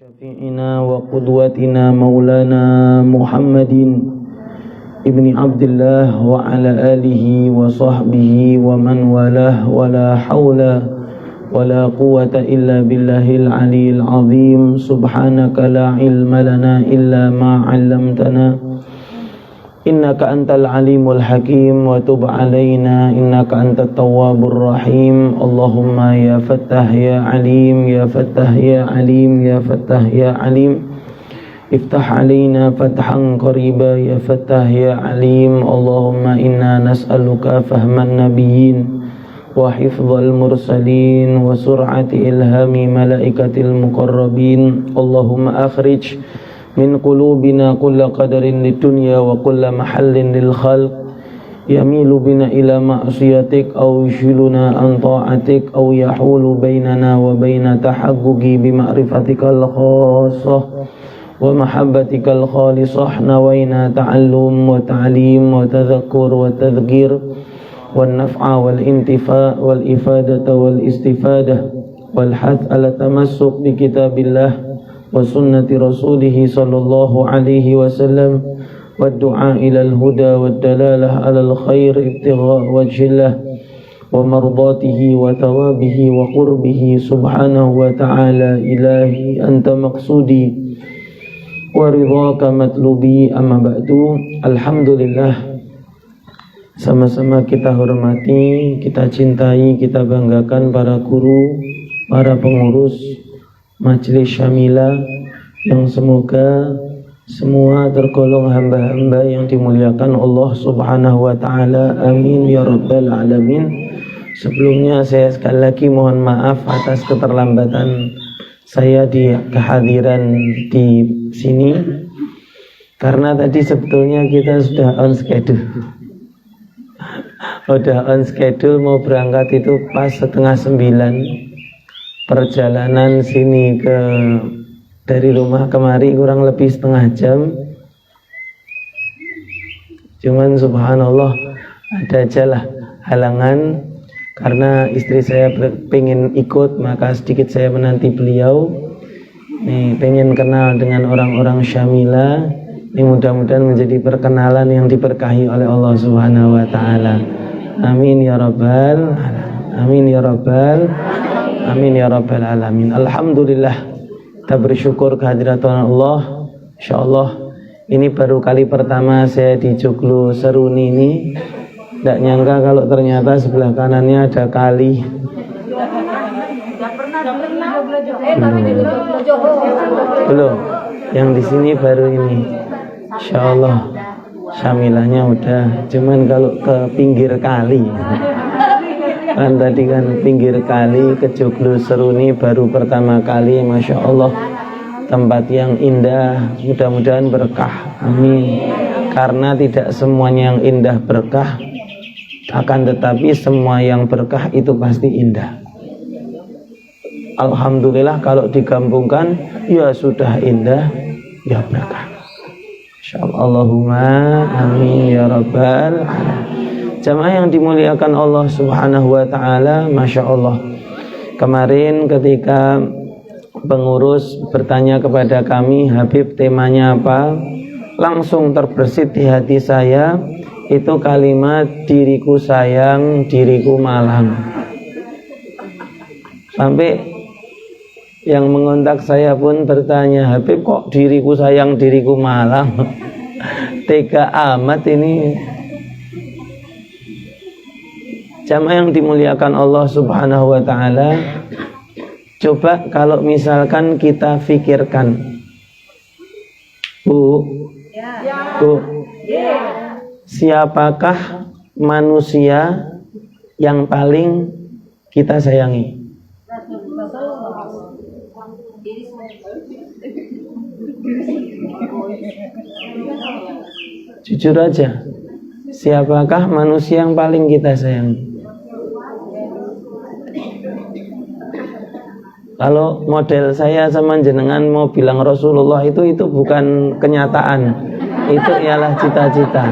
شفيعنا وقدوتنا مولانا محمد ابن عبد الله وعلى آله وصحبه ومن والاه ولا حول ولا قوة إلا بالله العلي العظيم سبحانك لا علم لنا إلا ما علمتنا إنك أنت العليم الحكيم وتب علينا إنك أنت التواب الرحيم اللهم يا فتاح يا عليم يا فتاح يا عليم يا فتاح يا عليم افتح علينا فتحا قريبا يا فتاح يا عليم اللهم إنا نسألك فهم النبيين وحفظ المرسلين وسرعة إلهام ملائكة المقربين اللهم أخرج من قلوبنا كل قدر للدنيا وكل محل للخلق يميل بنا إلى معصيتك أو يشغلنا عن طاعتك أو يحول بيننا وبين تحقق بمعرفتك الخاصة ومحبتك الخالصة نوينا تعلم وتعليم وتذكر وتذكير والنفع والانتفاع والإفادة والاستفادة والحث على التمسك بكتاب الله وسنة رسوله صلى الله عليه وسلم والدعاء إلى الهدى والدلالة على الخير ابتغاء وجه الله ومرضاته وثوابه وقربه سبحانه وتعالى إلهي أنت مقصودي ورضاك مطلوبي أما بعد Alhamdulillah, sama-sama kita hormati, kita cintai, kita banggakan para guru, para pengurus Majelis Syamila yang semoga semua tergolong hamba-hamba yang dimuliakan Allah Subhanahu wa taala. Amin ya rabbal alamin. Sebelumnya saya sekali lagi mohon maaf atas keterlambatan saya di kehadiran di sini karena tadi sebetulnya kita sudah on schedule. Udah on schedule mau berangkat itu pas 8:30. Perjalanan sini dari rumah kemari kurang lebih setengah jam. Cuman subhanallah ada aja lah halangan karena istri saya pengen ikut, maka sedikit saya menanti beliau. Nih pengen kenal dengan orang-orang Syamila. Ini mudah-mudahan menjadi perkenalan yang diberkahi oleh Allah Subhanahu wa taala. Amin ya rabbal alamin. Amin ya rabbal amin ya rabbal alamin. Alhamdulillah, kita bersyukur kehadirat Allah. Insyaallah ini baru kali pertama saya di Joglo Seruni ini. Tidak nyangka kalau ternyata sebelah kanannya ada kali. Belum. Yang di sini baru ini. Insyaallah Syamilahnya udah. Cuman kalau ke pinggir kali. Kan tadi kan pinggir kali ke Joglo Seruni baru pertama kali. Masya Allah, tempat yang indah, mudah-mudahan berkah, amin. Karena tidak semuanya yang indah berkah, akan tetapi semua yang berkah itu pasti indah. Alhamdulillah kalau digabungkan ya sudah indah, ya berkah. Insyaallah, Allahumma amin ya rabbal alamin. Jamaah yang dimuliakan Allah Subhanahu wa taala, Masya Allah. Kemarin ketika pengurus bertanya kepada kami, Habib temanya apa? Langsung terbersit di hati saya itu kalimat diriku sayang, diriku malang. Sampai yang mengontak saya pun bertanya, Habib kok diriku sayang, diriku malang? Tega amat ini. Jamaah yang dimuliakan Allah Subhanahu wa taala, coba kalau misalkan kita fikirkan, Bu, siapakah manusia yang paling kita sayangi? Jujur aja, siapakah manusia yang paling kita sayangi? Kalau model saya sama jenengan mau bilang Rasulullah itu bukan kenyataan, itu ialah cita-cita.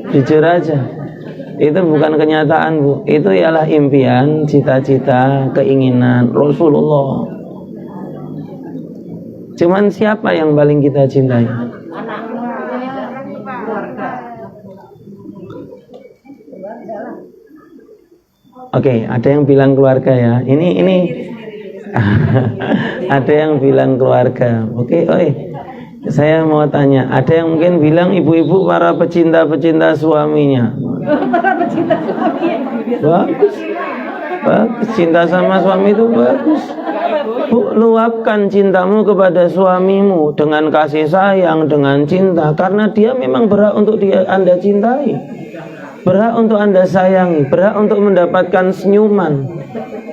Jujur aja, itu bukan kenyataan Bu, itu ialah impian, cita-cita, keinginan Rasulullah. Cuman siapa yang paling kita cintai? Oke, ada yang bilang keluarga ya. Ini ada yang bilang keluarga. Oke, saya mau tanya. Ada yang mungkin bilang ibu-ibu para pecinta-pecinta suaminya. Bagus. Bagus, cinta sama suami itu bagus. Bu, luapkan cintamu kepada suamimu dengan kasih sayang, dengan cinta, karena dia memang berhak untuk Anda cintai, berhak untuk Anda sayangi, berhak untuk mendapatkan senyuman.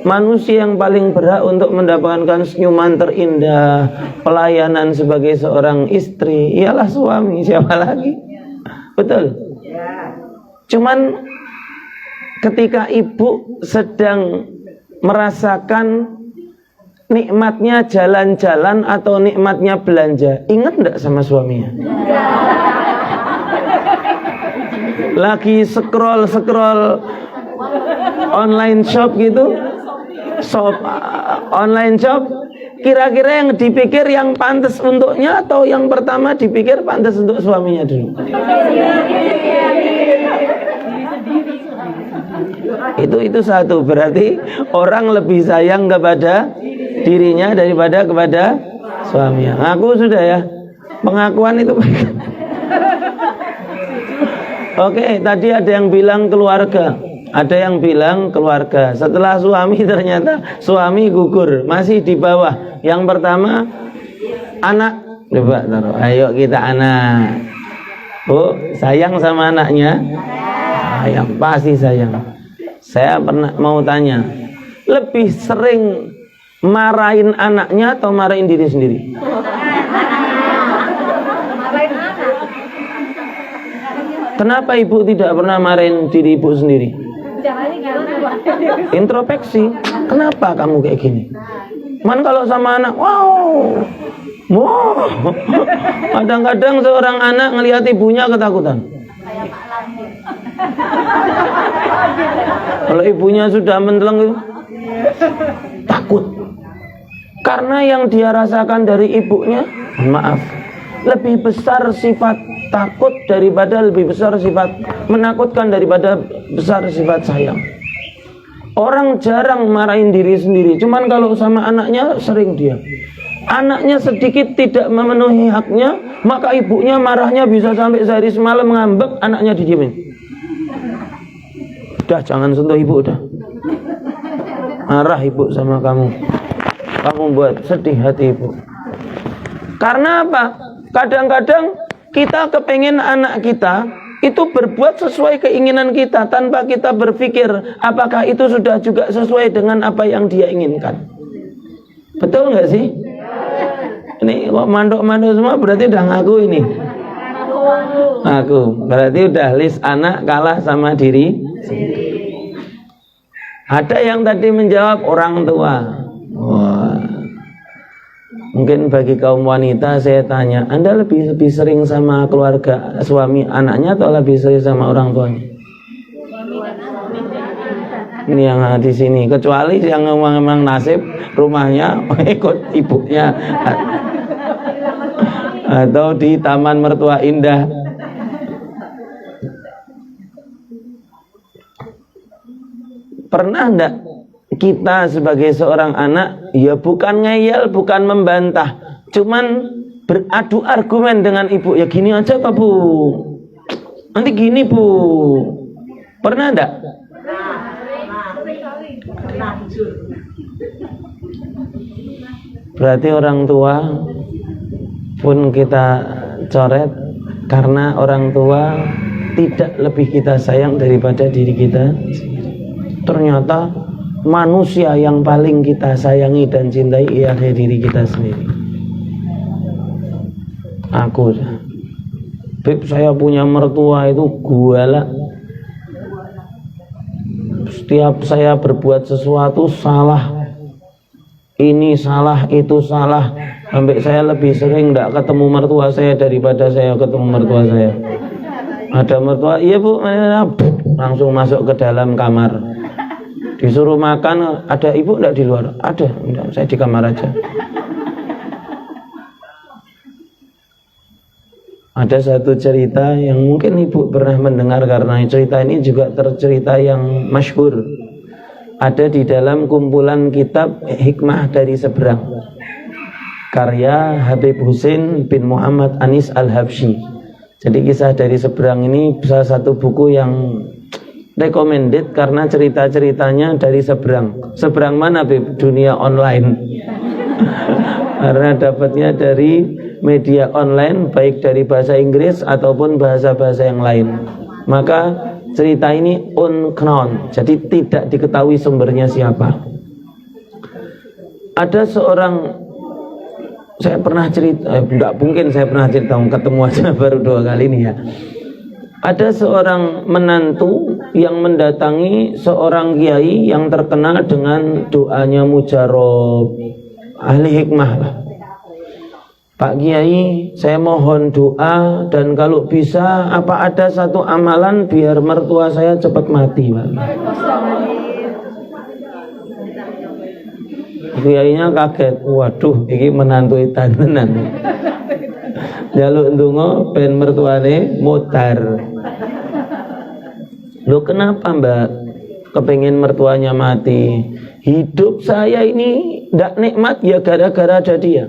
Manusia yang paling berhak untuk mendapatkan senyuman terindah, pelayanan sebagai seorang istri, ialah suami. Siapa lagi? Betul. Cuman ketika ibu sedang merasakan nikmatnya jalan-jalan atau nikmatnya belanja, ingat enggak sama suaminya? Lagi scroll online shop gitu, online shop, kira-kira yang dipikir yang pantas untuknya atau yang pertama dipikir pantas untuk suaminya dulu? Itu satu, berarti orang lebih sayang kepada dirinya daripada kepada suaminya. Ngaku sudah ya, pengakuan itu. Oke, tadi ada yang bilang keluarga, ada yang bilang keluarga. Setelah suami ternyata suami gugur, masih di bawah. Yang pertama anak. Coba taruh. Ayo kita anak. Bu, sayang sama anaknya? Sayang, pasti sayang. Saya pernah mau tanya, lebih sering marahin anaknya atau marahin diri sendiri? Kenapa ibu tidak pernah marahin diri ibu sendiri? Introspeksi. Kenapa kamu kayak gini? Man kalau sama anak, wow. Kadang-kadang seorang anak ngelihat ibunya ketakutan. Kalau ibunya sudah menteleng, takut. Karena yang dia rasakan dari ibunya, maaf, lebih besar sifat takut daripada lebih besar sifat menakutkan daripada besar sifat sayang. Orang jarang marahin diri sendiri, cuman kalau sama anaknya sering dia. Anaknya sedikit tidak memenuhi haknya, maka ibunya marahnya bisa sampai sehari semalam ngambek, anaknya didiemin. Udah, jangan sentuh ibu, udah. Marah ibu sama kamu. Kamu buat sedih hati ibu. Karena apa? Kadang-kadang kita kepengen anak kita itu berbuat sesuai keinginan kita tanpa kita berpikir apakah itu sudah juga sesuai dengan apa yang dia inginkan. Betul nggak sih? Ini kok mandok-mandok semua berarti udah ngaku ini. Ngaku. Berarti udah list anak kalah sama diri. Ada yang tadi menjawab orang tua. Wah. Mungkin bagi kaum wanita saya tanya, Anda lebih sering sama keluarga suami anaknya atau lebih sering sama orang tuanya? Ini yang di sini, kecuali yang memang nasib rumahnya ikut ibunya atau di taman mertua indah. Pernah enggak kita sebagai seorang anak, ya bukan ngeyel, bukan membantah, cuman beradu argumen dengan ibu, ya gini aja Pak Bu, nanti gini Bu. Pernah enggak? Berarti orang tua pun kita coret karena orang tua tidak lebih kita sayang daripada diri kita. Ternyata manusia yang paling kita sayangi dan cintai ialah diri kita sendiri. Aku, Beb, saya punya mertua itu guala. Setiap saya berbuat sesuatu salah, ini salah, itu salah, sampai saya lebih sering tidak ketemu mertua saya daripada saya ketemu mertua saya. Ada mertua, iya Bu, langsung masuk ke dalam kamar. Disuruh makan, ada ibu enggak di luar? Ada, enggak, saya di kamar aja. Ada satu cerita yang mungkin ibu pernah mendengar, karena cerita ini juga cerita yang masyhur. Ada di dalam kumpulan kitab Hikmah dari Seberang, karya Habib Husin bin Muhammad Anis Al-Habsyi. Jadi kisah dari seberang ini salah satu buku yang recommended karena cerita-ceritanya dari seberang. Seberang mana, Beb? Dunia online. Karena dapatnya dari media online, baik dari bahasa Inggris ataupun bahasa-bahasa yang lain. Maka cerita ini unknown, jadi tidak diketahui sumbernya siapa. Ada seorang, saya pernah cerita, enggak mungkin saya pernah cerita, ketemu aja baru 2 kali ini ya. Ada seorang menantu yang mendatangi seorang kiai yang terkenal dengan doanya mujarab, ahli hikmah lah. Pak Kiai, saya mohon doa, dan kalau bisa apa ada satu amalan biar mertua saya cepat mati, Pak. Kiainya kaget, waduh, ini menantu tenan. Jaluk ndonga ben mertuane mutar. Loh, kenapa, Mbak? Kepengin mertuanya mati. Hidup saya ini ndak nikmat ya gara-gara ada dia.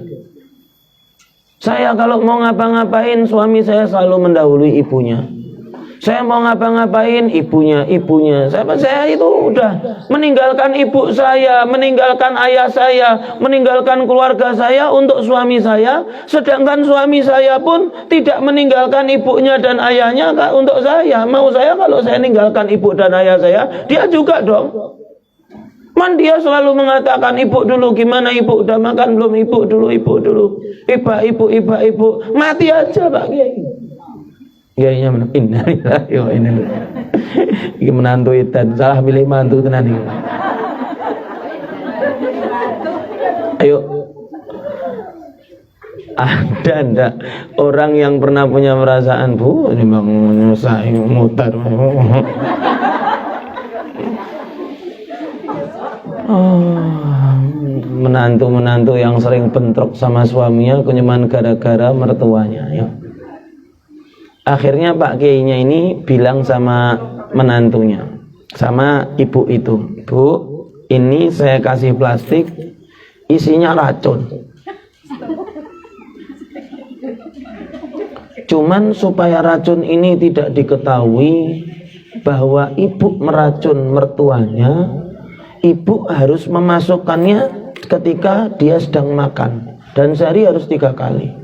Saya kalau mau ngapa-ngapain, suami saya selalu mendahului ibunya. Saya mau ngapa-ngapain, ibunya. Saya itu udah meninggalkan ibu saya, meninggalkan ayah saya, meninggalkan keluarga saya untuk suami saya. Sedangkan suami saya pun tidak meninggalkan ibunya dan ayahnya untuk saya. Mau saya kalau saya meninggalkan ibu dan ayah saya, dia juga dong. Man, dia selalu mengatakan, ibu dulu, gimana ibu, udah makan belum? Ibu dulu. Ibu. Mati aja, Pak Kiai. Kiainya innalillahi wa inna ilaihi raji'un. Iki menantu edan, salah milih mantu tenan iki. Ayo. Ada enggak orang yang pernah punya perasaan, Bu, ini memang nyusah mutar. Menantu-menantu yang sering bentrok sama suaminya cuman gara-gara mertuanya ya. Akhirnya Pak Kiainya ini bilang sama menantunya, sama ibu itu, Bu, ini saya kasih plastik isinya racun. Cuman supaya racun ini tidak diketahui bahwa ibu meracun mertuanya, ibu harus memasukkannya ketika dia sedang makan, dan sehari harus 3 kali.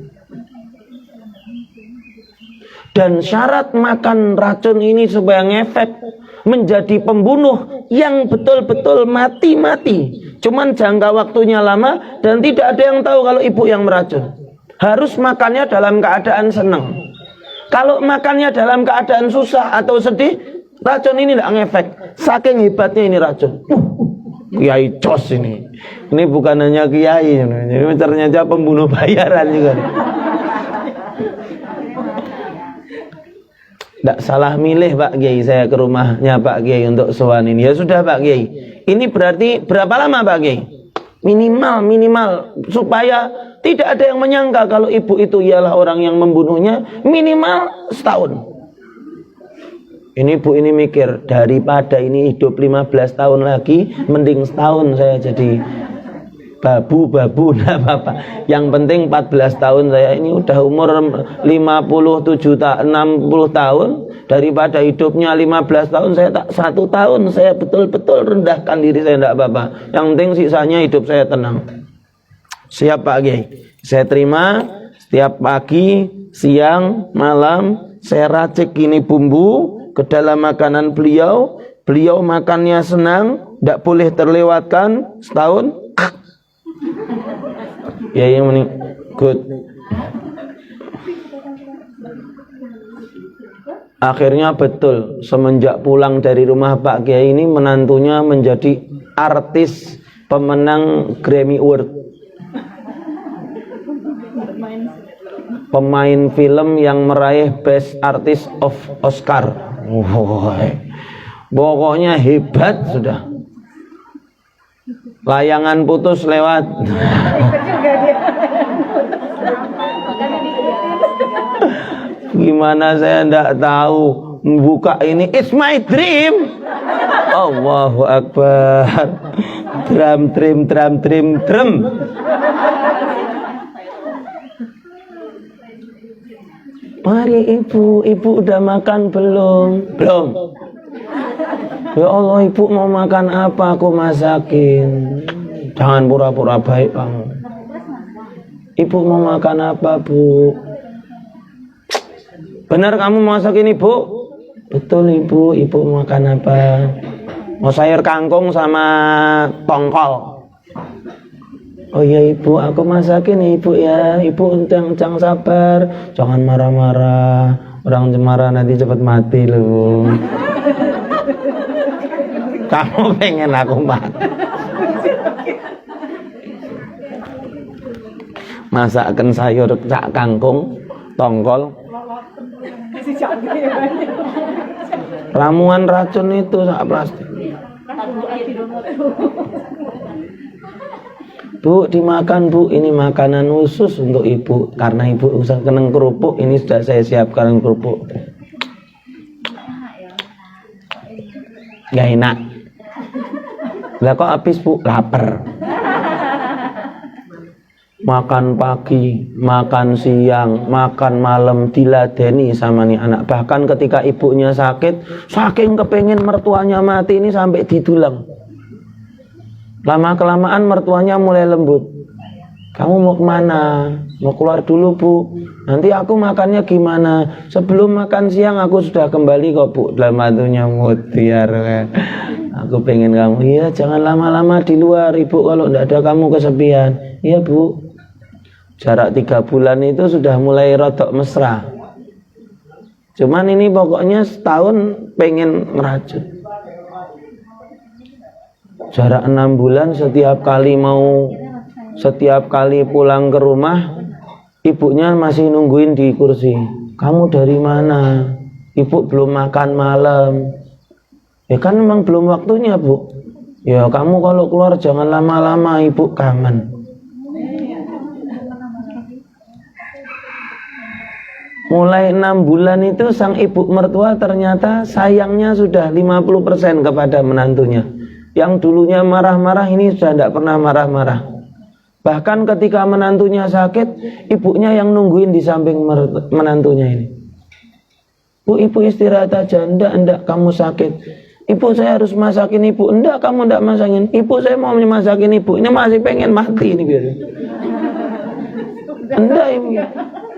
Dan syarat makan racun ini supaya ngefek menjadi pembunuh yang betul-betul mati-mati, cuman jangka waktunya lama dan tidak ada yang tahu kalau ibu yang meracun. Harus makannya dalam keadaan senang. Kalau makannya dalam keadaan susah atau sedih, racun ini tidak ngefek. Saking hebatnya ini racun. Kiai jos ini. Ini bukan hanya kiai, ini ternyata pembunuh bayaran juga. Tidak salah milih Pak Kiai, saya ke rumahnya Pak Kiai untuk sowan ini. Ya sudah Pak Kiai. Ini berarti berapa lama Pak Kiai? Minimal supaya tidak ada yang menyangka kalau ibu itu ialah orang yang membunuhnya, minimal setahun. Ini ibu ini mikir, daripada ini hidup 15 tahun lagi, mending setahun saya jadi babu, enggak apa-apa. Yang penting 14 tahun saya ini udah umur 60 tahun, daripada hidupnya 15 tahun, saya tak 1 tahun, saya betul-betul rendahkan diri saya, enggak apa-apa. Yang penting sisanya hidup saya tenang. Siap Pak Kiai, saya terima. Setiap pagi, siang, malam saya racik ini bumbu ke dalam makanan beliau. Beliau makannya senang, tidak boleh terlewatkan setahun. Ya yang mending good. Akhirnya betul, semenjak pulang dari rumah Pak Kiai ini, menantunya menjadi artis pemenang Grammy Award, pemain film yang meraih Best Artist of Oscar. Pokoknya hebat sudah. Layangan putus lewat. Gimana saya enggak tahu. Buka ini, it's my dream. Allahu Akbar. Drum, trim, drum, trim, drum. Mari ibu udah makan belum? Belum. Ya Allah, ibu mau makan apa? Aku masakin. Jangan pura-pura baik kamu. Ibu mau makan apa, Bu? Benar kamu masakin ibu? Betul ibu mau makan apa? Mau sayur kangkung sama tongkol. Oh iya ibu, aku masakin ibu ya. Ibu jangan sabar, jangan marah-marah. Orang marah nanti cepat mati loh. Kamu pengen aku mati? Masakkan sayur kangkung, tongkol. Ramuan racun itu sak plastik. Bu, dimakan Bu, ini makanan khusus untuk ibu. Karena ibu usah keneng kerupuk, ini sudah saya siapkan kerupuk. Gak enak. Lah kok habis Bu? Lapar. Makan pagi, makan siang, makan malam diladeni sama nih anak. Bahkan ketika ibunya sakit, saking kepengen mertuanya mati ini sampai didulang. Lama kelamaan mertuanya mulai lembut. Kamu mau kemana? Mau keluar dulu Bu. Nanti aku makannya gimana? Sebelum makan siang aku sudah kembali kok Bu. Dalam hatinya mutiar. Aku pengen kamu. Iya jangan lama-lama di luar ibu, kalau tidak ada kamu kesepian. Iya Bu. Jarak 3 bulan itu sudah mulai rodok mesra. Cuman ini pokoknya setahun pengen merajut. Jarak 6 bulan setiap kali pulang ke rumah, ibunya masih nungguin di kursi. Kamu dari mana? Ibu belum makan malam. Ya kan memang belum waktunya Bu. Ya kamu kalau keluar jangan lama-lama, ibu kangen. Mulai 6 bulan itu sang ibu mertua ternyata sayangnya sudah 50% kepada menantunya. Yang dulunya marah-marah ini sudah tidak pernah marah-marah. Bahkan ketika menantunya sakit, ibunya yang nungguin di samping menantunya ini. Bu, ibu istirahat aja. Enggak, kamu sakit. Ibu, saya harus masakin ibu. Enggak, kamu enggak masakin. Ibu, saya mau masakin ibu. Ini masih pengen mati ini biar. Enggak, ibu.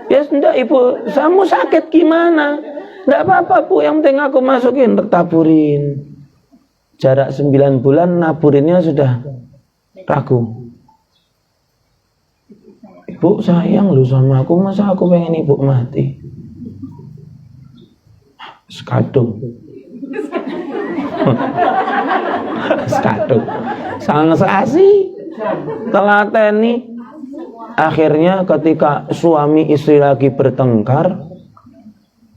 Ya enggak ibu, kamu sakit gimana? Enggak apa-apa Bu, yang penting aku masukin, taburin. Jarak 9 bulan naburinnya sudah ragu. Ibu sayang lu sama aku, masa aku pengen ibu mati? Skadung. Skadung. Sang sasi. Telateni. Akhirnya ketika suami istri lagi bertengkar,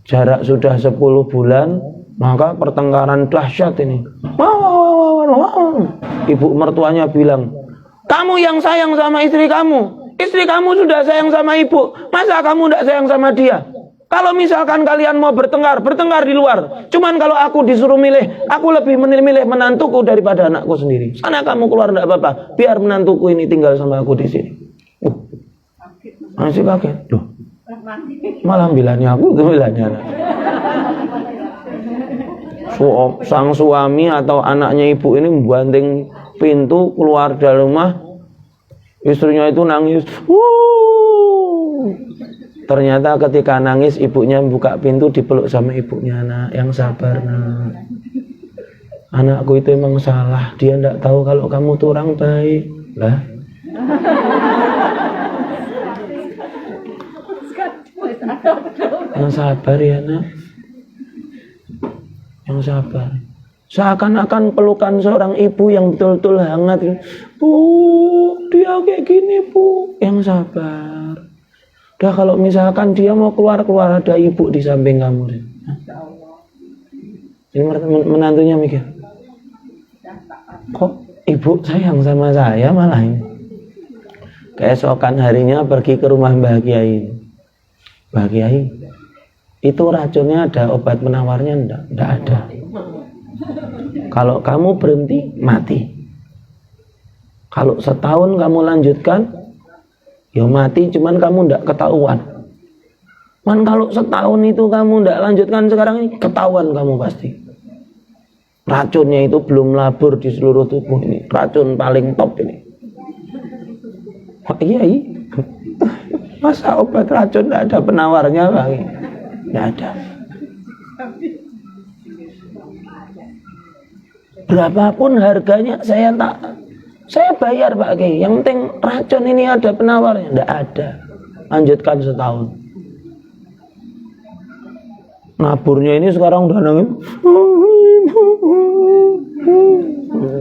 jarak sudah 10 bulan, maka pertengkaran dahsyat ini. Ibu mertuanya bilang, kamu yang sayang sama istri kamu sudah sayang sama ibu, masa kamu tidak sayang sama dia? Kalau misalkan kalian mau bertengkar di luar. Cuman kalau aku disuruh milih, aku lebih milih menantuku daripada anakku sendiri. Sana kamu keluar tidak apa-apa, biar menantuku ini tinggal sama aku di sini. Masih kaget, loh. Malah bilangnya aku, itu bilangnya anak. Sang suami atau anaknya ibu ini membanting pintu keluar dari rumah. Istrinya itu nangis. Ternyata ketika nangis, ibunya buka pintu, dipeluk sama ibunya. Anak yang sabar nak. Anakku itu emang salah. Dia tidak tahu kalau kamu tuh orang baik. Lah. Yang sabar ya nak. Yang sabar. Seakan-akan pelukan seorang ibu yang betul-betul hangat. Bu, dia kayak gini Bu. Yang sabar. Udah kalau misalkan dia mau keluar ada ibu di samping kamu. Ini menantunya mikir, kok ibu sayang sama saya malah ini. Keesokan harinya pergi ke rumah Mbah Kiai. Mbah Kiai, Itu racunnya ada obat penawarnya? Enggak ada. Kalau kamu berhenti, mati. Kalau setahun kamu lanjutkan, ya mati, cuman kamu enggak ketahuan. Man kalau setahun itu kamu enggak lanjutkan sekarang ini, ketahuan kamu pasti. Racunnya itu belum labur di seluruh tubuh ini. Racun paling top ini. Oh, iya. Masa obat racun enggak ada penawarnya, Bang? Enggak ada. Berapapun harganya saya bayar, Pak Kiai. Yang penting racun ini ada penawarnya. Enggak ada. Lanjutkan setahun. Naburnya ini sekarang udah nangis.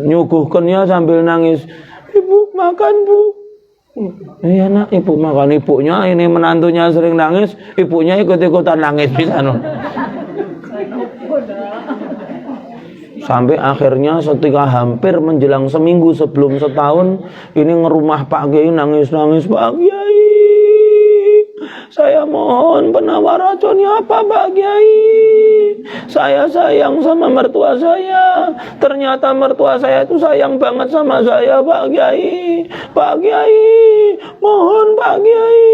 Nyuguhkannya sambil nangis. Ibu makan, Bu. Iya nak, ibu makan. Ibunya ini menantunya sering nangis, ibunya ikut-ikutan nangis bisa no. Sampai akhirnya ketika hampir menjelang seminggu sebelum setahun, ini ngerumah Pak Kiai nangis-nangis, Pak Kiai. Saya mohon penawar racunnya apa, Pak Kiai? Saya sayang sama mertua saya. Ternyata mertua saya itu sayang banget sama saya, Pak Kiai. Pak Kiai, mohon Pak Kiai.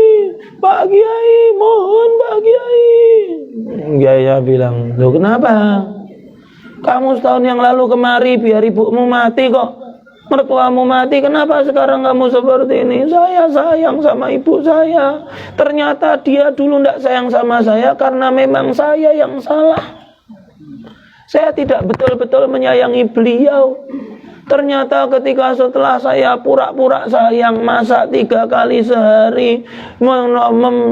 Pak Kiai, mohon Pak Kiai. Kiai bilang, "Loh kenapa? Kamu setahun yang lalu kemari biar ibumu mati kok. Mertuamu mati, kenapa sekarang kamu seperti ini?" Saya sayang sama ibu saya. Ternyata dia dulu tidak sayang sama saya karena memang saya yang salah. Saya tidak betul-betul menyayangi beliau. Ternyata ketika setelah saya pura-pura sayang, masak 3 kali sehari,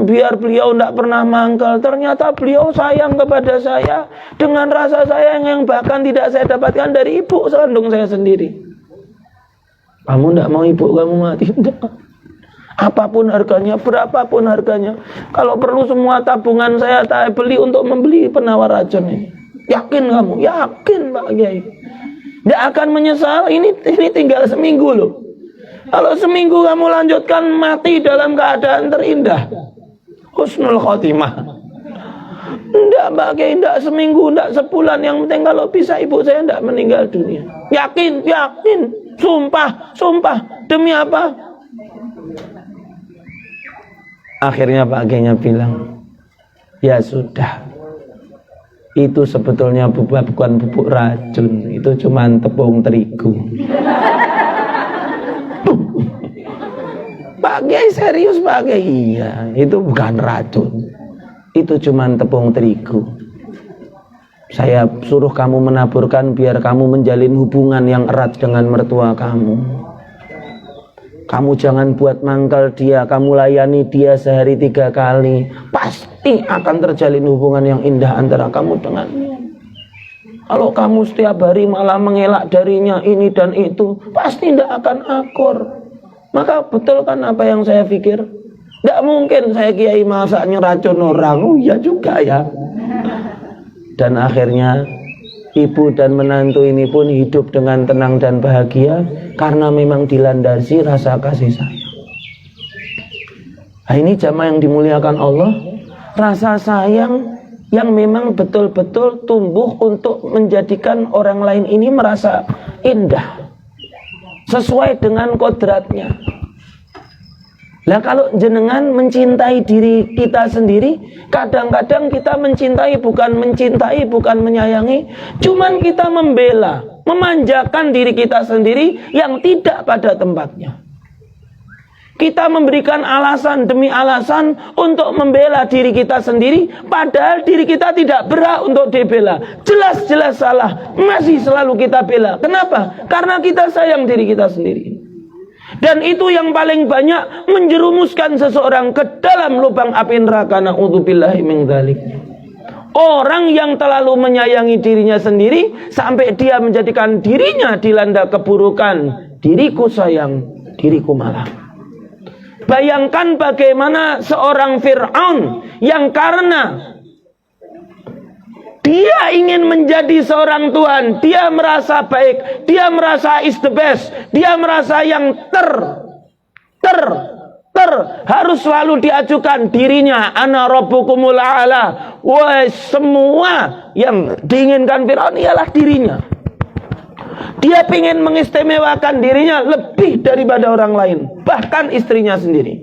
biar beliau tidak pernah mangkal, ternyata beliau sayang kepada saya dengan rasa sayang yang bahkan tidak saya dapatkan dari ibu kandung saya sendiri. Kamu tidak mau ibu kamu mati? Tidak. Apapun harganya, berapapun harganya. Kalau perlu semua tabungan saya beli untuk membeli penawar racun ini. Yakin kamu? Yakin Pak Kiai. Tidak akan menyesal. Ini tinggal seminggu loh. Kalau seminggu kamu lanjutkan, mati dalam keadaan terindah. Husnul khotimah. Tidak Pak Kiai, tidak seminggu, tidak sebulan. Yang penting kalau bisa ibu saya tidak meninggal dunia. Yakin, yakin. Sumpah, sumpah. Demi apa? Akhirnya Pak Kiai bilang, ya sudah. Itu sebetulnya bukan pupuk racun. Itu cuma tepung terigu. Pak Kiai serius Pak Kiai? Iya, itu bukan racun. Itu cuma tepung terigu. Saya suruh kamu menaburkan biar kamu menjalin hubungan yang erat dengan mertua kamu. Kamu jangan buat mangkal dia, kamu layani dia sehari 3 kali. Pasti akan terjalin hubungan yang indah antara kamu dengannya. Kalau kamu setiap hari malah mengelak darinya ini dan itu, pasti tidak akan akur. Maka betul kan apa yang saya pikir? Tidak mungkin saya Kiai masaknya racun orang. Oh iya juga ya. Dan akhirnya ibu dan menantu ini pun hidup dengan tenang dan bahagia karena memang dilandasi rasa kasih sayang. Nah, ini jamaah yang dimuliakan Allah, rasa sayang yang memang betul-betul tumbuh untuk menjadikan orang lain ini merasa indah sesuai dengan kodratnya. Nah kalau jenengan mencintai diri kita sendiri, kadang-kadang kita mencintai bukan menyayangi, cuman kita membela, memanjakan diri kita sendiri yang tidak pada tempatnya. Kita memberikan alasan demi alasan untuk membela diri kita sendiri, padahal diri kita tidak berhak untuk dibela. Jelas-jelas salah, masih selalu kita bela. Kenapa? Karena kita sayang diri kita sendiri. Dan itu yang paling banyak menjerumuskan seseorang ke dalam lubang api neraka. Na'udzubillahi min dzalik. Orang yang terlalu menyayangi dirinya sendiri sampai dia menjadikan dirinya dilanda keburukan. Diriku sayang, diriku malang. Bayangkan bagaimana seorang Fir'aun yang karena dia ingin menjadi seorang Tuhan, dia merasa baik, dia merasa is the best, dia merasa yang harus selalu diajukan dirinya, ana rabbukumul a'la. Wah, semua yang diinginkan Firaun ialah dirinya. Dia ingin mengistimewakan dirinya lebih daripada orang lain, bahkan istrinya sendiri.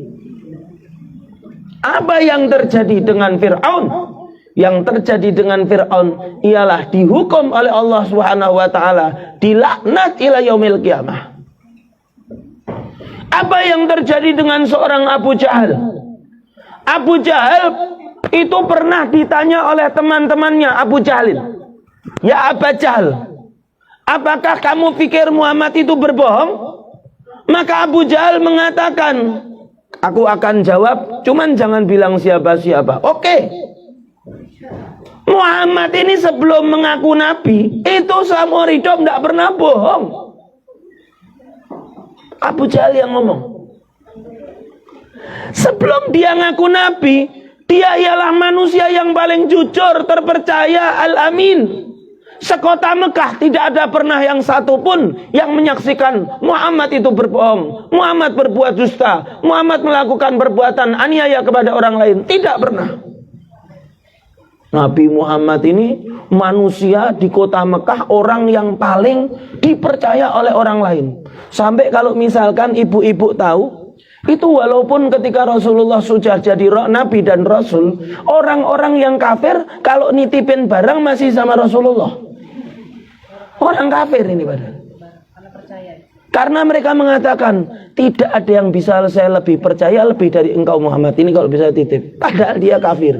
Apa yang terjadi dengan Firaun? Yang terjadi dengan Firaun ialah dihukum oleh Allah Subhanahu wa taala, dilaknat ila yaumil qiyamah. Apa yang terjadi dengan seorang Abu Jahal? Abu Jahal itu pernah ditanya oleh teman-temannya Abu Jahalin, "Ya Abu Jahal, apakah kamu pikir Muhammad itu berbohong?" Maka Abu Jahal mengatakan, "Aku akan jawab, cuman jangan bilang siapa-siapa." Oke. Muhammad ini sebelum mengaku nabi, itu seumur hidup tidak pernah bohong. Abu Jahal yang ngomong. Sebelum dia ngaku nabi, dia ialah manusia yang paling jujur, terpercaya, al-amin. Sekota Mekah tidak ada pernah yang satu pun yang menyaksikan Muhammad itu berbohong, Muhammad berbuat dusta, Muhammad melakukan perbuatan aniaya kepada orang lain. Tidak pernah. Nabi Muhammad ini manusia di kota Mekah, orang yang paling dipercaya oleh orang lain. Sampai kalau misalkan ibu-ibu tahu, itu walaupun ketika Rasulullah sudah jadi Nabi dan Rasul, orang-orang yang kafir kalau nitipin barang masih sama Rasulullah. Orang kafir ini padahal. Karena mereka mengatakan, tidak ada yang bisa saya lebih percaya lebih dari engkau Muhammad ini kalau bisa titip. Padahal dia kafir.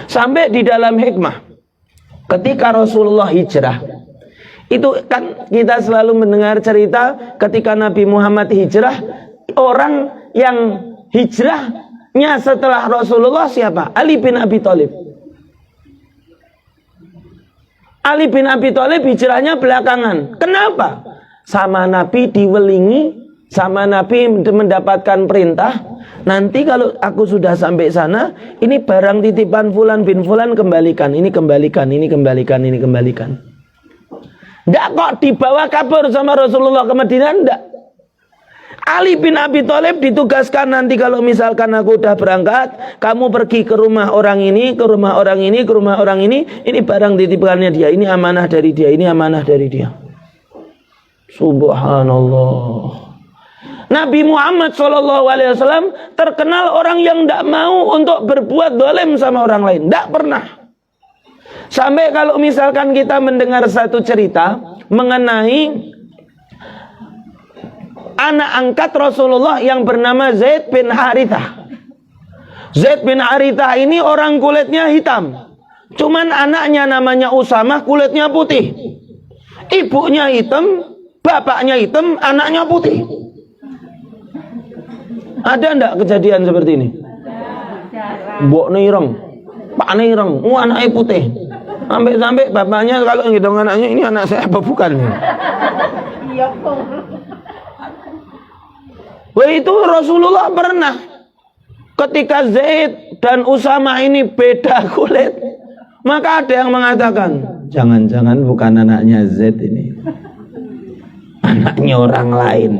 Sampai di dalam hikmah, ketika Rasulullah hijrah, itu kan kita selalu mendengar cerita ketika Nabi Muhammad hijrah, orang yang hijrahnya setelah Rasulullah siapa? Ali bin Abi Thalib. Ali bin Abi Thalib hijrahnya belakangan. Kenapa? Sama Nabi diwelingi, sama Nabi mendapatkan perintah, nanti kalau aku sudah sampai sana, ini barang titipan Fulan bin Fulan kembalikan, ini kembalikan, ini kembalikan, ini kembalikan. Nggak kok dibawa kabur sama Rasulullah ke Madinah, enggak. Ali bin Abi Thalib ditugaskan, nanti kalau misalkan aku udah berangkat, kamu pergi ke rumah orang ini, ke rumah orang ini, ke rumah orang ini barang titipannya dia, ini amanah dari dia, ini amanah dari dia. Subhanallah. Nabi Muhammad SAW terkenal orang yang tidak mau untuk berbuat dolim sama orang lain. Tidak pernah. Sampai kalau misalkan kita mendengar satu cerita mengenai anak angkat Rasulullah yang bernama Zaid bin Harithah. Zaid bin Harithah ini orang kulitnya hitam. Cuman anaknya namanya Usamah, kulitnya putih. Ibunya hitam, bapaknya hitam, anaknya putih. Ada enggak kejadian seperti ini? Mbok nireng, pak nireng, anaknya putih. Sampai bapaknya kalau ngitung anaknya, ini anak saya apa bukan? Wah, itu Rasulullah pernah ketika Zaid dan Usamah ini beda kulit, maka ada yang mengatakan, jangan-jangan bukan anaknya Zaid ini, anaknya orang lain.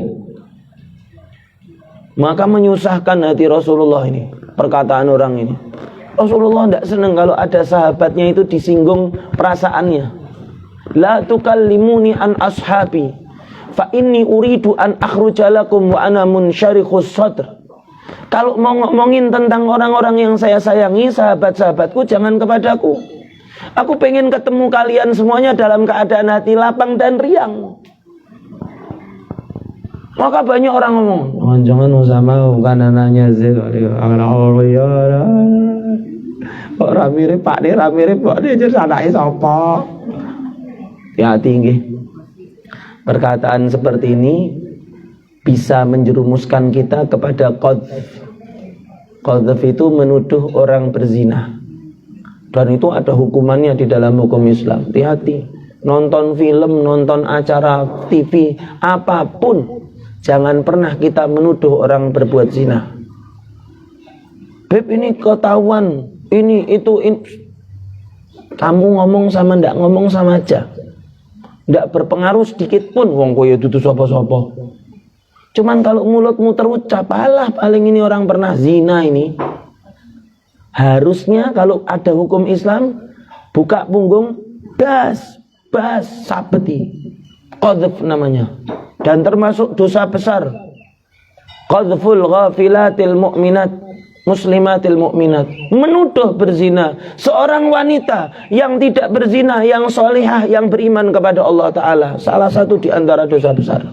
Maka menyusahkan hati Rasulullah ini perkataan orang ini. Rasulullah tidak senang kalau ada sahabatnya itu disinggung perasaannya. La tukallimuni an ashabi fa inni uridu an akhruja lakum wa ana munsyarikhus sadr. Kalau mau ngomongin tentang orang-orang yang saya sayangi, sahabat-sahabatku, jangan kepadaku. Aku pengen ketemu kalian semuanya dalam keadaan hati lapang dan riang. Maka banyak orang ngomong, jangan Usamah bukan anaknya Zaid. Orang mirip Pak dia, mirip Pak dia, jadi anaknya siapa? Ya tinggi. Perkataan seperti ini bisa menjerumuskan kita kepada qadhf. Qadhf itu menuduh orang berzina. Dan itu ada hukumannya di dalam hukum Islam. Hati-hati. Nonton film, nonton acara TV, apapun, jangan pernah kita menuduh orang berbuat zina. Beb, ini ketahuan, ini itu. Kamu ngomong sama ndak ngomong sama aja. Ndak berpengaruh sedikit pun. Wong kowe dudu sapa-sapa. Cuman kalau mulutmu terucap, alah paling ini orang pernah zina ini. Harusnya kalau ada hukum Islam, buka punggung, bas, sabeti. Qadhf namanya. Dan termasuk dosa besar. Qadhful ghafilatil mu'minat, muslimatil mu'minat. Menuduh berzina seorang wanita yang tidak berzina, yang solihah, yang beriman kepada Allah Ta'ala. Salah satu di antara dosa besar.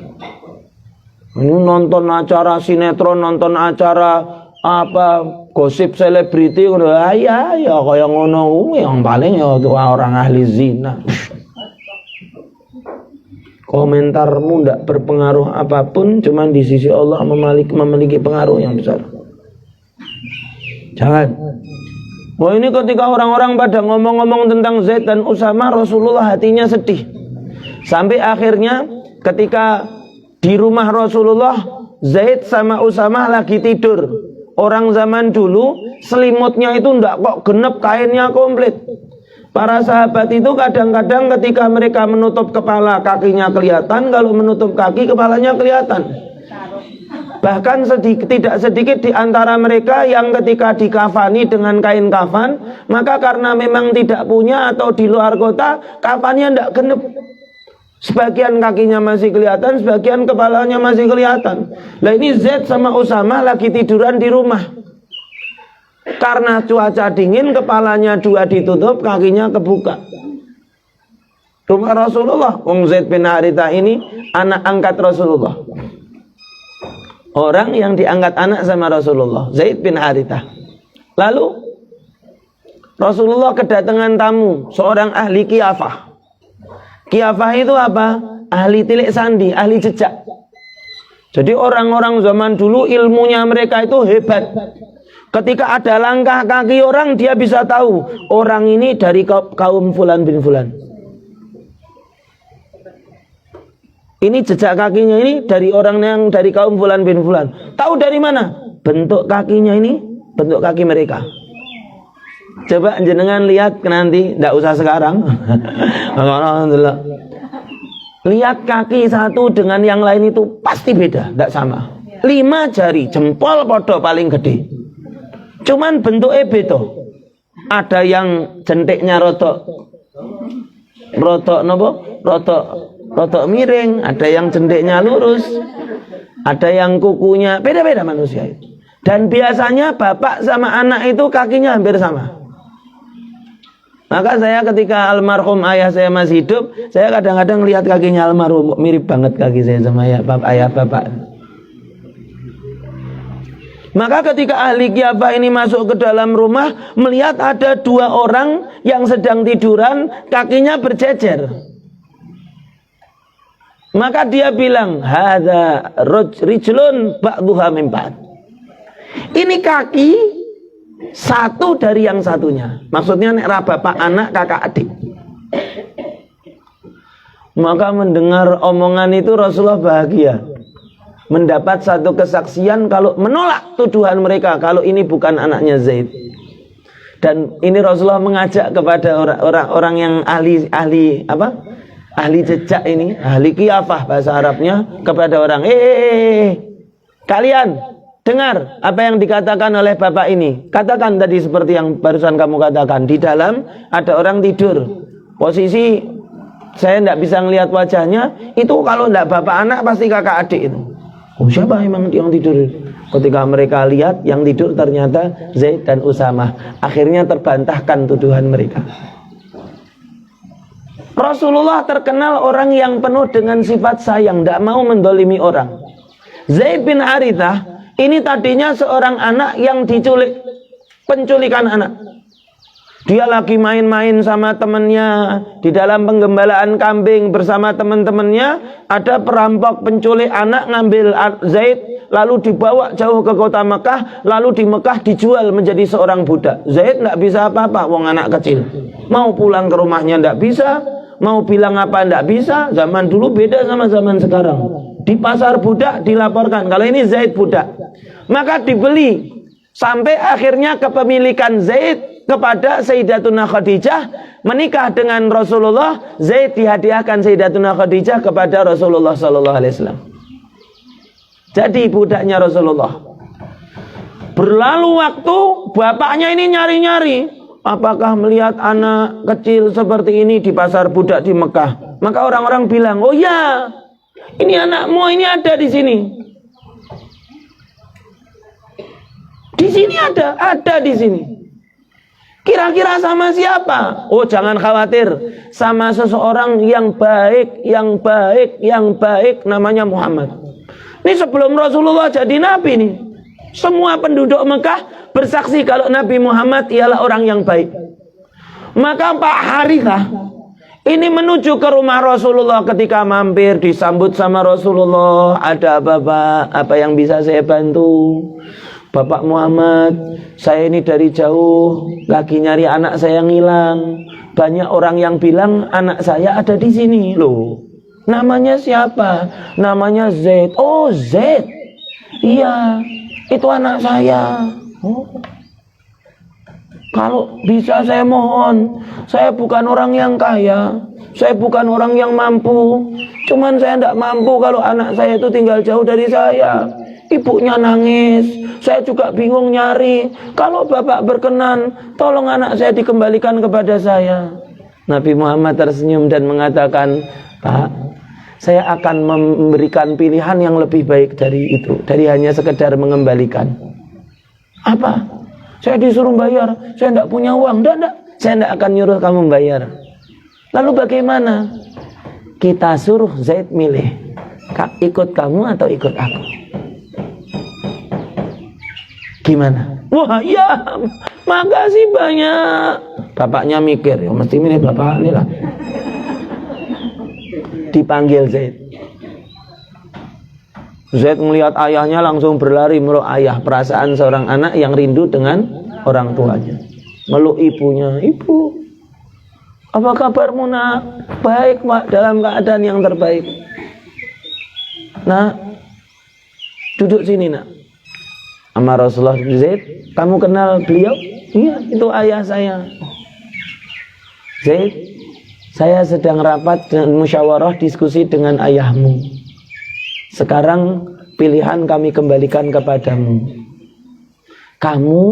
Ini nonton acara sinetron, nonton acara apa gosip selebriti, ya kaya ngono, yang paling ya orang ahli zina. Komentarmu tidak berpengaruh apapun, cuman di sisi Allah memiliki pengaruh yang besar. Jangan. Wah, ini ketika orang-orang pada ngomong-ngomong tentang Zaid dan Usama, Rasulullah hatinya sedih. Sampai akhirnya ketika di rumah Rasulullah, Zaid sama Usama lagi tidur. Orang zaman dulu selimutnya itu ndak kok genep, kainnya komplit. Para sahabat itu kadang-kadang ketika mereka menutup kepala, kakinya kelihatan. Kalau menutup kaki, kepalanya kelihatan. Bahkan tidak sedikit di antara mereka yang ketika dikafani dengan kain kafan, maka karena memang tidak punya atau di luar kota, kafannya ndak genep. Sebagian kakinya masih kelihatan, sebagian kepalanya masih kelihatan. Nah ini Zaid sama Usama lagi tiduran di rumah. Karena cuaca dingin, kepalanya dua ditutup, kakinya kebuka. Rumah Rasulullah. Zaid bin Harithah ini anak angkat Rasulullah. Orang yang diangkat anak sama Rasulullah, Zaid bin Harithah. Lalu Rasulullah kedatangan tamu, seorang ahli qiyafah. Qiyafah itu apa? Ahli tilik sandi, ahli jejak. Jadi orang-orang zaman dulu ilmunya mereka itu hebat. Ketika ada langkah kaki orang, dia bisa tahu orang ini dari kaum fulan bin fulan. Ini jejak kakinya ini dari orang yang dari kaum fulan bin fulan. Tahu dari mana? Bentuk kakinya ini, bentuk kaki mereka. Coba jenengan lihat nanti, tidak usah sekarang. Alhamdulillah. Lihat kaki satu dengan yang lain itu pasti beda, tidak sama. 5 jari, jempol podo paling gede. Cuman bentuknya beda. Ada yang jentiknya rotok miring, ada yang jentiknya lurus, ada yang kukunya beda-beda manusia itu. Dan biasanya bapak sama anak itu kakinya hampir sama. Maka saya ketika almarhum ayah saya masih hidup, saya kadang-kadang lihat kakinya almarhum, mirip banget kaki saya sama ayah bapak. Maka ketika ahli qiyafah ini masuk ke dalam rumah, melihat ada 2 orang yang sedang tiduran, kakinya berjejer. Maka dia bilang, hadza rijlun ba'dhuha min ba'd. Ini kaki satu dari yang satunya. Maksudnya nek bapak anak kakak adik. Maka mendengar omongan itu Rasulullah bahagia. Mendapat satu kesaksian kalau menolak tuduhan mereka kalau ini bukan anaknya Zaid. Dan ini Rasulullah mengajak kepada orang-orang yang ahli jejak ini, ahli qiyafah bahasa Arabnya, kepada orang, kalian dengar apa yang dikatakan oleh bapak ini. Katakan tadi seperti yang barusan kamu katakan. Di dalam ada orang tidur. Posisi saya tidak bisa melihat wajahnya. Itu kalau tidak bapak anak pasti kakak adik itu. Oh, siapa emang yang tidur? Ketika mereka lihat yang tidur ternyata Zaid dan Usama. Akhirnya terbantahkan tuduhan mereka. Rasulullah terkenal orang yang penuh dengan sifat sayang, tidak mau mendolimi orang. Zaid bin Harithah ini tadinya seorang anak yang diculik, penculikan anak. Dia lagi main-main sama temannya di dalam penggembalaan kambing bersama teman-temannya. Ada perampok penculik anak ngambil Zaid, lalu dibawa jauh ke kota Mekah, lalu di Mekah dijual menjadi seorang budak. Zaid tidak bisa apa-apa, wong anak kecil. Mau pulang ke rumahnya tidak bisa, mau bilang apa tidak bisa. Zaman dulu beda sama zaman sekarang. Di pasar budak dilaporkan kalau ini Zaid budak, maka dibeli. Sampai akhirnya kepemilikan Zaid kepada Sayyidatuna Khadijah, menikah dengan Rasulullah. Zaid dihadiahkan Sayyidatuna Khadijah kepada Rasulullah sallallahu alaihi wasallam. jadi budaknya Rasulullah. Berlalu waktu, bapaknya ini nyari-nyari, apakah melihat anak kecil seperti ini di pasar budak di Mekah. Maka orang-orang bilang, oh ya, ini anakmu, ini ada di sini. Di sini ada di sini. Kira-kira sama siapa? Oh, jangan khawatir, sama seseorang yang baik, namanya Muhammad. Ini sebelum Rasulullah jadi nabi nih. Semua penduduk Mekah bersaksi kalau Nabi Muhammad ialah orang yang baik. Maka Pak Harithah ini menuju ke rumah Rasulullah. Ketika mampir disambut sama Rasulullah, ada Bapak, apa yang bisa saya bantu? Bapak Muhammad, saya ini dari jauh lagi nyari anak saya yang hilang. Banyak orang yang bilang anak saya ada di sini loh. Namanya siapa? Namanya Zaid. Oh, Zaid. Iya, itu anak saya. Oh. Kalau bisa saya mohon, saya bukan orang yang kaya, saya bukan orang yang mampu. Cuman saya tidak mampu kalau anak saya itu tinggal jauh dari saya. Ibunya nangis, saya juga bingung nyari. Kalau Bapak berkenan, tolong anak saya dikembalikan kepada saya. Nabi Muhammad tersenyum dan mengatakan, Pak, saya akan memberikan pilihan yang lebih baik dari itu, dari hanya sekedar mengembalikan. Apa? Saya disuruh bayar, saya tidak punya uang. Tidak, saya tidak akan nyuruh kamu bayar. Lalu bagaimana? Kita suruh Zaid milih, ikut kamu atau ikut aku? Gimana? Wah, ya, makasih banyak. Bapaknya mikir, ya mesti milih bapak ini lah. Dipanggil Zaid. Zaid melihat ayahnya langsung berlari meluk ayah. Perasaan seorang anak yang rindu dengan orang tuanya. Meluk ibunya. Ibu, apa kabarmu nak? Baik Pak, dalam keadaan yang terbaik. Nak, duduk sini nak. Sama Rasulullah, Zaid, kamu kenal beliau? Iya, itu ayah saya. Zaid, saya sedang rapat dan musyawarah diskusi dengan ayahmu. Sekarang pilihan kami kembalikan kepadamu. Kamu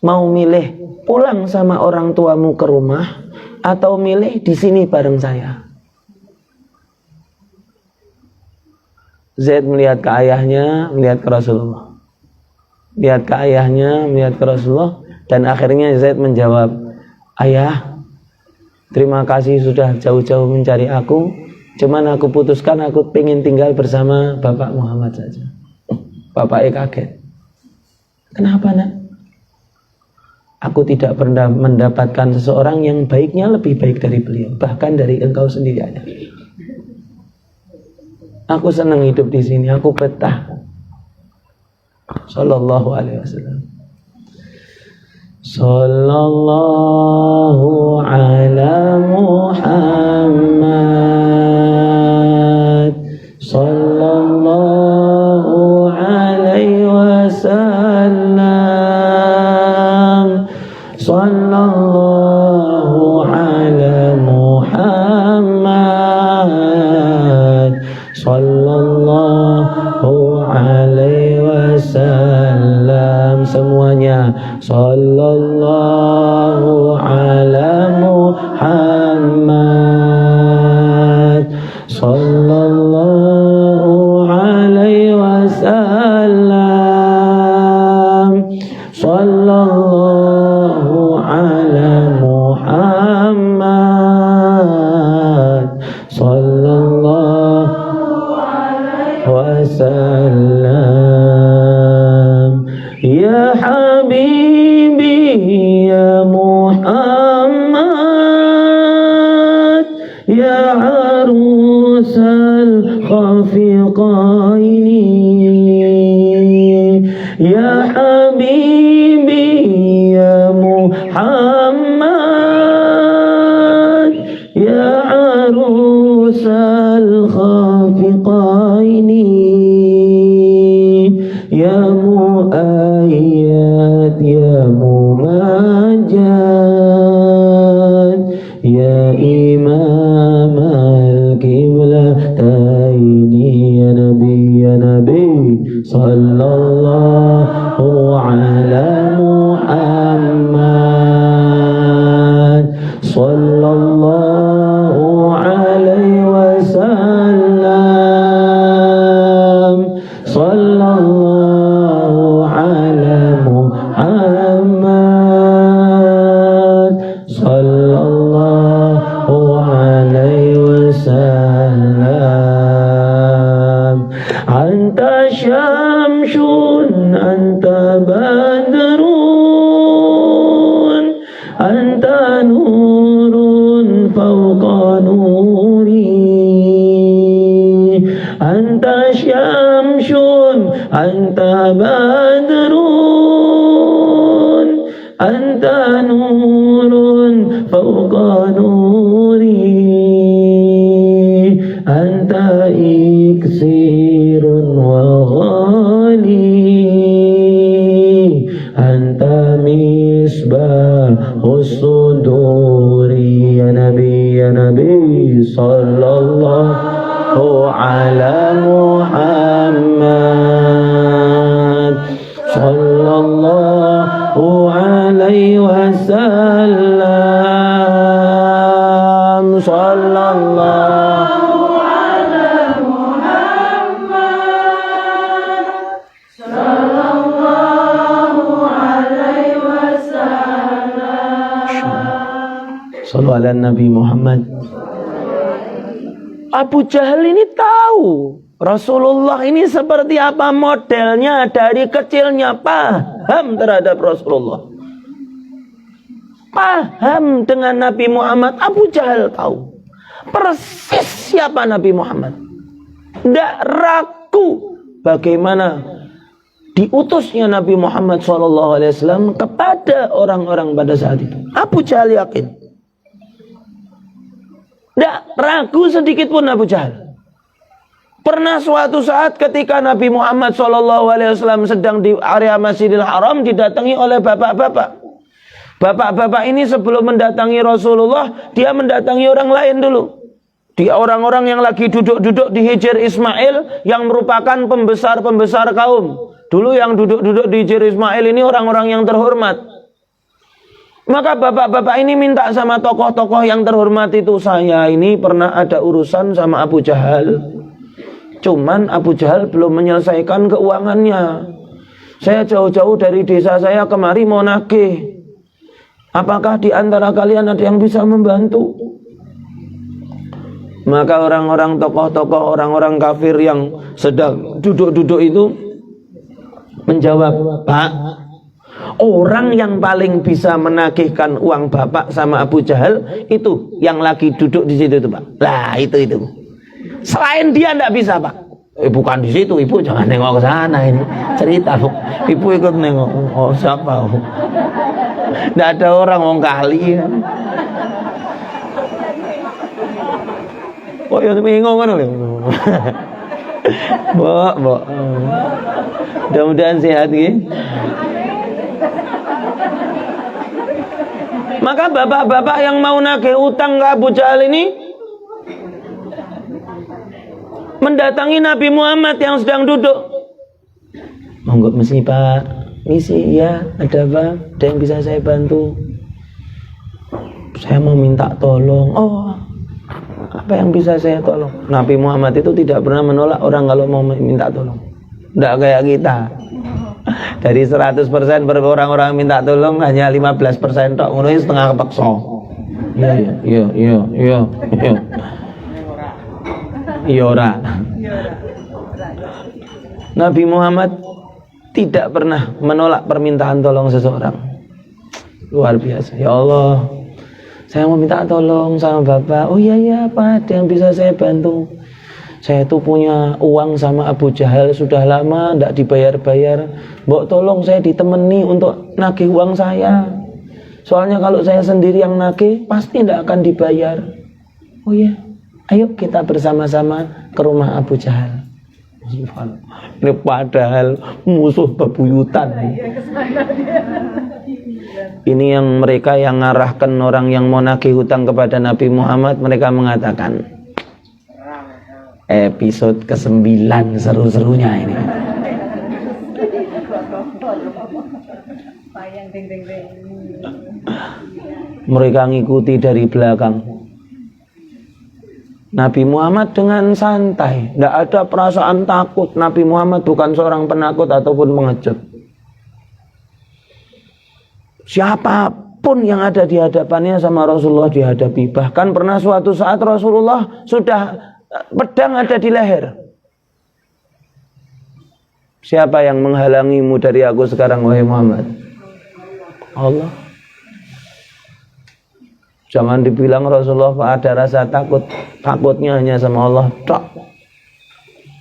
mau milih pulang sama orang tuamu ke rumah atau milih di sini bareng saya? Zaid melihat ke ayahnya, melihat ke Rasulullah. Lihat ke ayahnya, melihat ke Rasulullah, dan akhirnya Zaid menjawab, Ayah, terima kasih sudah jauh-jauh mencari aku. Cuman aku putuskan aku pengen tinggal bersama Bapak Muhammad saja. Bapaknya kaget. Kenapa nak? Aku tidak pernah mendapatkan seseorang yang baiknya lebih baik dari beliau, bahkan dari engkau sendiri ada. Aku senang hidup di sini, aku betah. Sallallahu alaihi wasallam. Sallallahu ala Muhammad. Sallallahu alaihi wasallam. Sallallahu ala Muhammad. Sallallahu alaihi wasallam. Semuanya sallallahu ala Muhammad. Sallallahu alaihi wasallam. Sallallahu ala Muhammad. Sallallahu alaihi wasallam. Ya Habibi ya Muhammad, ya arusal khafiqaini, ya Habibi ya Muhammad, ya arusal khafiqaini, ya mu'ayyad ya mumajjad, ya imam al-qiblataini, ya nabi ala Muhammad sallallahu alaihi wasallam. Sallallahu ala Muhammad sallallahu alaihi wasallam. Anta syamsun anta badrun anta nurun fawqa nuri. Anta syamsun anta badrun anta nurun fawqa nuri. Anta iksirun wa ghali anta misbahus suduri. Ya Nabi sallallahu ala Muhammad sallallahu alaihi wasallam. Sallallahu ala Muhammad sallallahu alaihi wasallam. Sallu ala Nabi Muhammad. Abu Jahal ini tahu Rasulullah ini seperti apa modelnya, dari kecilnya paham terhadap Rasulullah, paham dengan Nabi Muhammad. Abu Jahal tahu persis siapa Nabi Muhammad, tidak ragu bagaimana diutusnya Nabi Muhammad SAW kepada orang-orang pada saat itu. Abu Jahal yakin, tidak ragu sedikit pun Abu Jahal. Pernah suatu saat ketika Nabi Muhammad SAW sedang di area Masjidil Haram didatangi oleh bapak-bapak. Bapak-bapak ini sebelum mendatangi Rasulullah, dia mendatangi orang lain dulu. Dia orang-orang yang lagi duduk-duduk di Hijr Ismail yang merupakan pembesar-pembesar kaum. Dulu yang duduk-duduk di Hijr Ismail ini orang-orang yang terhormat. Maka bapak-bapak ini minta sama tokoh-tokoh yang terhormat itu, saya ini pernah ada urusan sama Abu Jahal. Cuman Abu Jahal belum menyelesaikan keuangannya. Saya jauh-jauh dari desa saya kemari mau nagih. Apakah di antara kalian ada yang bisa membantu? Maka orang-orang tokoh-tokoh, orang-orang kafir yang sedang duduk-duduk itu menjawab, Pak, orang yang paling bisa menagihkan uang Bapak sama Abu Jahal itu yang lagi duduk di situ, Pak. Lah itu. Selain dia tidak bisa, Pak. Bukan di situ, Ibu jangan nengok ke sana ini. Cerita, Bu. Ibu ikut nengok. Oh, siapa? Tidak ada orang wong kali. Oh, yang bingung kan oleh. Mbok. Mudah-mudahan sehat gitu. Maka bapak-bapak yang mau nagih utang ke Abu Jahal ini mendatangi Nabi Muhammad yang sedang duduk. Monggo misi Pak, misi ya, ada apa? Ada yang bisa saya bantu? Saya mau minta tolong. Oh, apa yang bisa saya tolong? Nabi Muhammad itu tidak pernah menolak orang kalau mau minta tolong. Tidak kayak kita. Dari 100% orang-orang minta tolong hanya 15% tok, ngono setengah kepeksa. Iya. Iya ora. Nabi Muhammad tidak pernah menolak permintaan tolong seseorang. Luar biasa. Ya Allah, saya mau minta tolong sama Bapak. Oh iya, apa ada yang bisa saya bantu? Saya tuh punya uang sama Abu Jahal sudah lama tidak dibayar-bayar. Mbok tolong saya ditemani untuk nagih uang saya. Soalnya kalau saya sendiri yang nagih pasti tidak akan dibayar. Oh iya, ayo kita bersama-sama ke rumah Abu Jahal. Ini padahal musuh bebuyutan. Ini yang mereka yang ngarahkan orang yang mau nagih hutang kepada Nabi Muhammad. Mereka mengatakan, episode ke-9 seru-serunya ini. Mereka ngikuti dari belakang. Nabi Muhammad dengan santai, tidak ada perasaan takut. Nabi Muhammad bukan seorang penakut ataupun pengecut. Siapapun yang ada di hadapannya sama Rasulullah dihadapi. Bahkan pernah suatu saat Rasulullah sudah pedang ada di leher. Siapa yang menghalangimu dari aku sekarang, wahai Muhammad? Allah. Jangan dibilang Rasulullah ada rasa takut. Takutnya hanya sama Allah. Tak.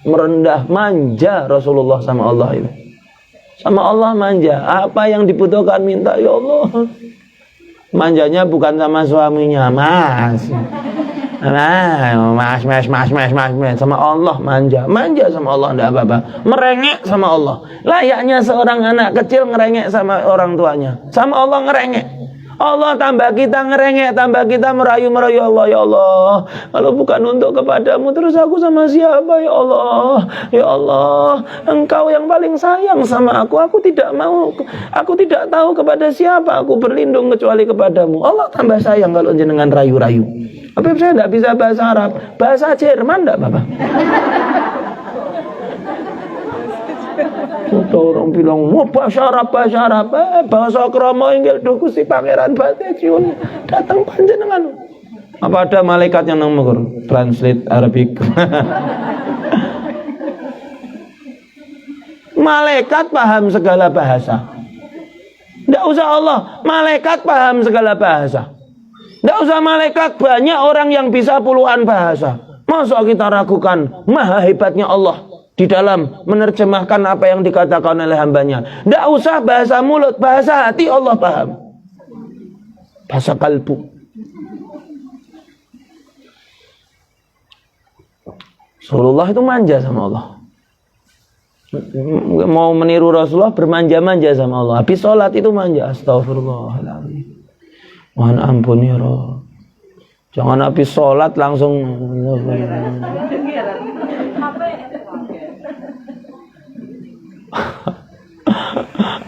Merendah, manja Rasulullah sama Allah itu. Sama Allah manja. Apa yang dibutuhkan minta, ya Allah. Manjanya bukan sama suaminya, mas. Mas. Sama Allah manja. Manja sama Allah enggak apa-apa. Merengek sama Allah. Layaknya seorang anak kecil ngerengek sama orang tuanya. Sama Allah ngerengek. Allah tambah kita ngerengek, tambah kita merayu-merayu. Allah, ya Allah, kalau bukan untuk kepadamu terus aku sama siapa, ya Allah? Ya Allah, Engkau yang paling sayang sama aku tidak mau, aku tidak tahu kepada siapa aku berlindung kecuali kepadamu. Allah tambah sayang kalau jenengan rayu-rayu. Tapi saya tidak bisa bahasa Arab, bahasa Jerman tidak Bapak. Orang bilang, mau bahasa Arab, bahasa krama inggil duku si pangeran Batejiun datang panjenengan. Apa ada malaikat yang nanggur translate Arabic? Malaikat paham segala bahasa. Tidak usah Allah, malaikat paham segala bahasa. Tidak usah malaikat, banyak orang yang bisa puluhan bahasa. Masa kita ragukan maha hebatnya Allah di dalam menerjemahkan apa yang dikatakan oleh hambanya. Tidak usah bahasa mulut, bahasa hati Allah paham. Bahasa kalbu. Rasulullah itu manja sama Allah. Mau meniru Rasulullah, bermanja-manja sama Allah. Habis sholat itu manja. Astagfirullahaladzim. Mohon ampun ya Rabb. Jangan habis sholat langsung.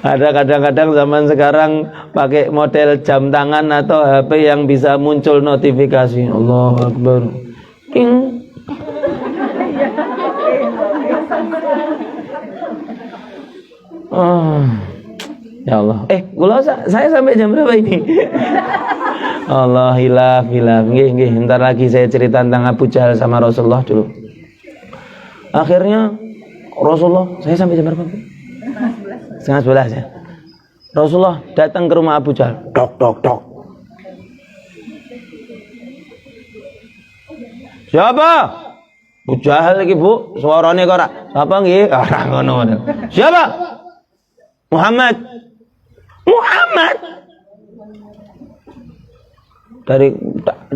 Ada kadang-kadang zaman sekarang pakai model jam tangan atau HP yang bisa muncul notifikasi. Allahu Akbar. Ting. Oh. Ya Allah. Kalau saya sampai jam berapa ini? Allah, hilaf. Nggih. Ntar lagi saya cerita tentang Abu Jahal sama Rasulullah dulu. Akhirnya Rasulullah, saya sampai jam berapa? 11:30 ya. Rasulullah datang ke rumah Abu Jahal. Dok. Siapa? Abu Jahal lagi, Bu. Suaranya kok ora. Siapa nggih? Ora ngono. Siapa? Muhammad. Dari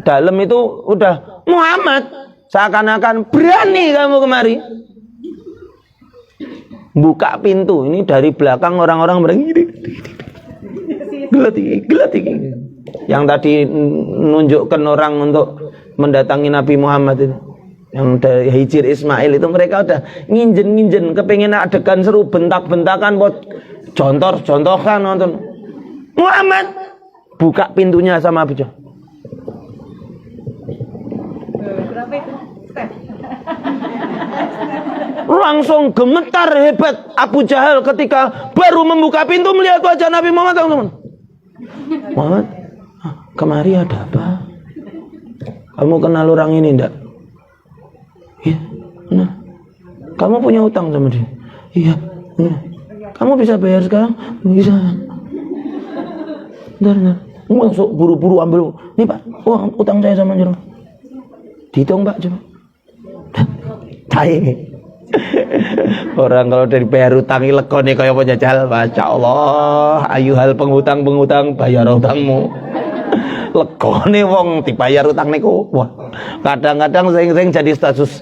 dalam itu udah Muhammad. Seakan-akan berani kamu kemari. Buka pintu, ini dari belakang orang-orang berdiri. Gelat. Yang tadi nunjukkan orang untuk mendatangi Nabi Muhammad itu, yang dari Hijir Ismail itu, mereka udah nginjen, kepengen adegan seru, bentak-bentakan, buat contoh-contohkan nonton. Muhammad buka pintunya sama Abu Jahal. Langsung gemetar hebat Abu Jahal ketika baru membuka pintu melihat wajah Nabi Muhammad. Muhammad, kemari ada apa? Kamu kenal orang ini enggak? Iya. Nah, kamu punya utang sama dia? Iya. Kamu bisa bayar sekarang? Bisa. Bentar. Masuk buru-buru ambil. Nih Pak, uang utang saya sama dia. Dihitung Pak coba. Cair. Orang kalau dari bayar utang lekone kaya apa jajal, Masya Allah. Ayuhal penghutang bayar utangmu. Lekone wong dibayar utang niku. Wah, kadang-kadang sing jadi status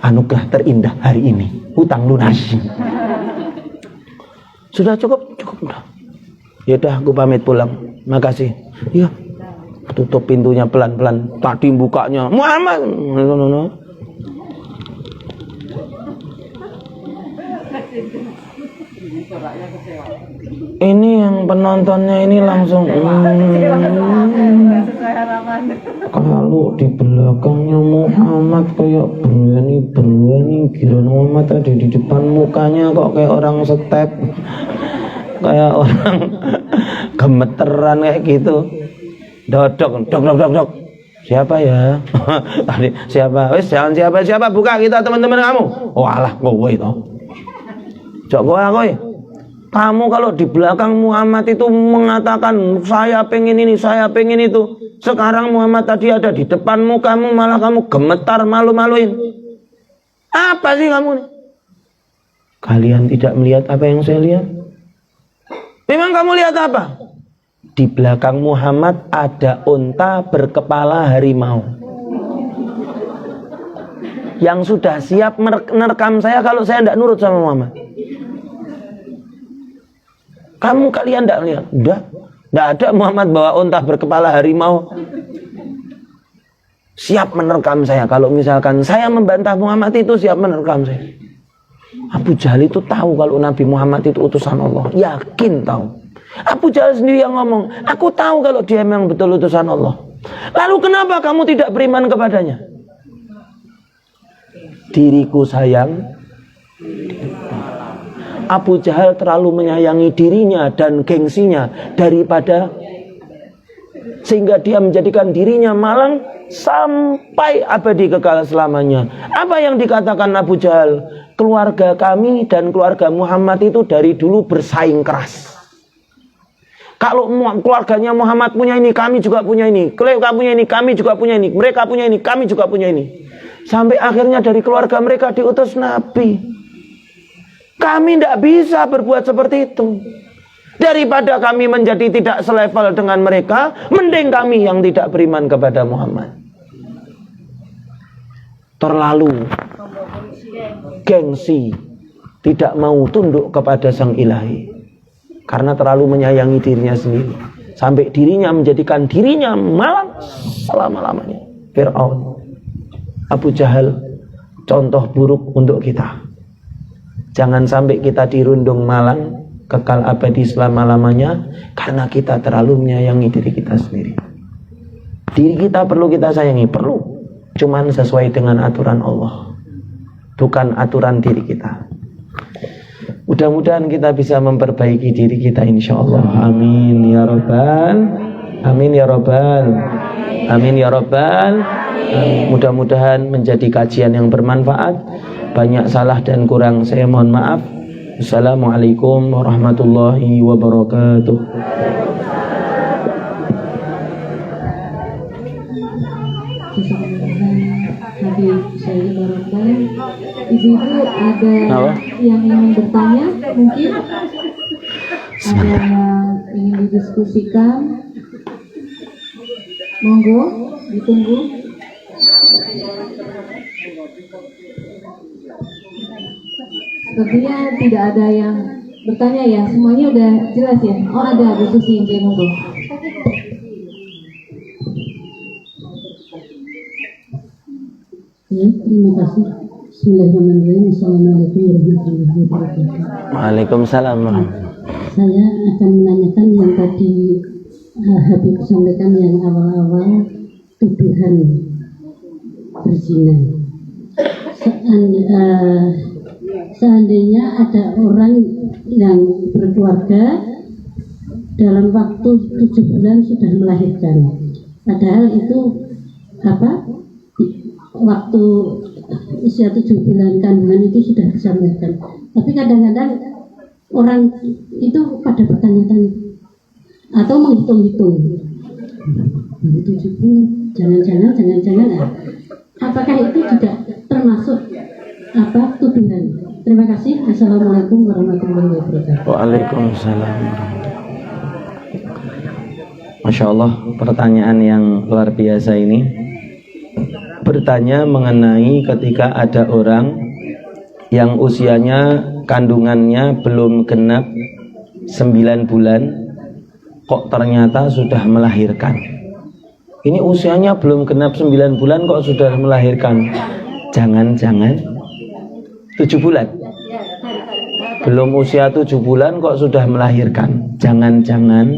anugerah terindah hari ini, utang lunas. Sudah cukup udah. Ya udah, aku pamit pulang. Makasih. Iya. Tutup pintunya pelan-pelan. Tadi bukanya Muhammad. Ini yang penontonnya ini langsung kalau di belakangnya Muhammad kayak berani kira Muhammad ada di depan mukanya kok kayak orang step, kayak orang gemeteran kayak gitu. Dok. Siapa ya? Tadi siapa? Wes jangan siapa buka kita teman-teman kamu. Oh alah kowe itu. Jok kowe. Kamu kalau di belakang Muhammad itu mengatakan saya pengen ini, saya pengen itu. Sekarang Muhammad tadi ada di depan mukamu malah kamu gemetar malu-maluin. Apa sih kamu nih? Kalian tidak melihat apa yang saya lihat? Memang kamu lihat apa? Di belakang Muhammad ada unta berkepala harimau yang sudah siap merekam saya kalau saya tidak nurut sama Muhammad. Kalian tidak lihat? Tidak ada Muhammad bawa unta berkepala harimau siap menerkam saya. Kalau misalkan saya membantah Muhammad itu siap menerkam saya. Abu Jahal itu tahu kalau Nabi Muhammad itu utusan Allah, yakin tahu. Abu Jahal sendiri yang ngomong, aku tahu kalau dia memang betul utusan Allah. Lalu kenapa kamu tidak beriman kepadanya? Diriku sayang. Abu Jahal terlalu menyayangi dirinya dan gengsinya daripada sehingga dia menjadikan dirinya malang sampai abadi kekal selamanya. Apa yang dikatakan Abu Jahal? Keluarga kami dan keluarga Muhammad itu dari dulu bersaing keras. Kalau keluarganya Muhammad punya ini, kami juga punya ini. Mereka punya ini, kami juga punya ini. Mereka punya ini, kami juga punya ini. Sampai akhirnya dari keluarga mereka diutus Nabi. Kami tidak bisa berbuat seperti itu. Daripada kami menjadi tidak selevel dengan mereka, mending kami yang tidak beriman kepada Muhammad. Terlalu gengsi, tidak mau tunduk kepada Sang Ilahi. Karena terlalu menyayangi dirinya sendiri. Sampai dirinya menjadikan dirinya malang selama-lamanya. Fir'aun, Abu Jahal, contoh buruk untuk kita. Jangan sampai kita dirundung malang kekal abadi selama-lamanya karena kita terlalu menyayangi diri kita sendiri. Diri kita perlu kita sayangi, perlu. Cuman sesuai dengan aturan Allah, bukan aturan diri kita. Mudah-mudahan kita bisa memperbaiki diri kita insyaallah. Amin ya rabbal. Amin ya rabbal. Amin ya rabbal. Mudah-mudahan menjadi kajian yang bermanfaat. Banyak salah dan kurang saya mohon maaf. Assalamualaikum warahmatullahi wabarakatuh. Ibu-ibu ada yang ingin bertanya, mungkin ada yang ingin didiskusikan, monggo ditunggu. Sepertinya tidak ada yang bertanya ya, semuanya udah jelas ya. Oh ada Bu Susi, monggo. Ya, terima kasih. Bismillahirrahmanirrahim. Assalamualaikum warahmatullahi wabarakatuh. Waalaikumsalam. Saya akan menanyakan yang tadi Habib sampaikan yang awal-awal tuduhan berzina. Seandainya ada orang yang berkeluarga dalam waktu 7 bulan sudah melahirkan, padahal itu waktu usia 7 bulan kandungan itu sudah bisa melahirkan. Tapi kadang-kadang orang itu pada bertanya-tanya atau menghitung-hitung 7 bulan, jangan-jangan apakah itu juga termasuk tuduhan? Terima kasih. Assalamualaikum warahmatullahi wabarakatuh. Waalaikumsalam. Masya Allah, pertanyaan yang luar biasa ini. Bertanya mengenai ketika ada orang yang usianya kandungannya belum genap 9 bulan kok ternyata sudah melahirkan. Ini usianya belum genap 9 bulan kok sudah melahirkan. Jangan-jangan 7 bulan. Belum usia 7 bulan kok sudah melahirkan. Jangan-jangan.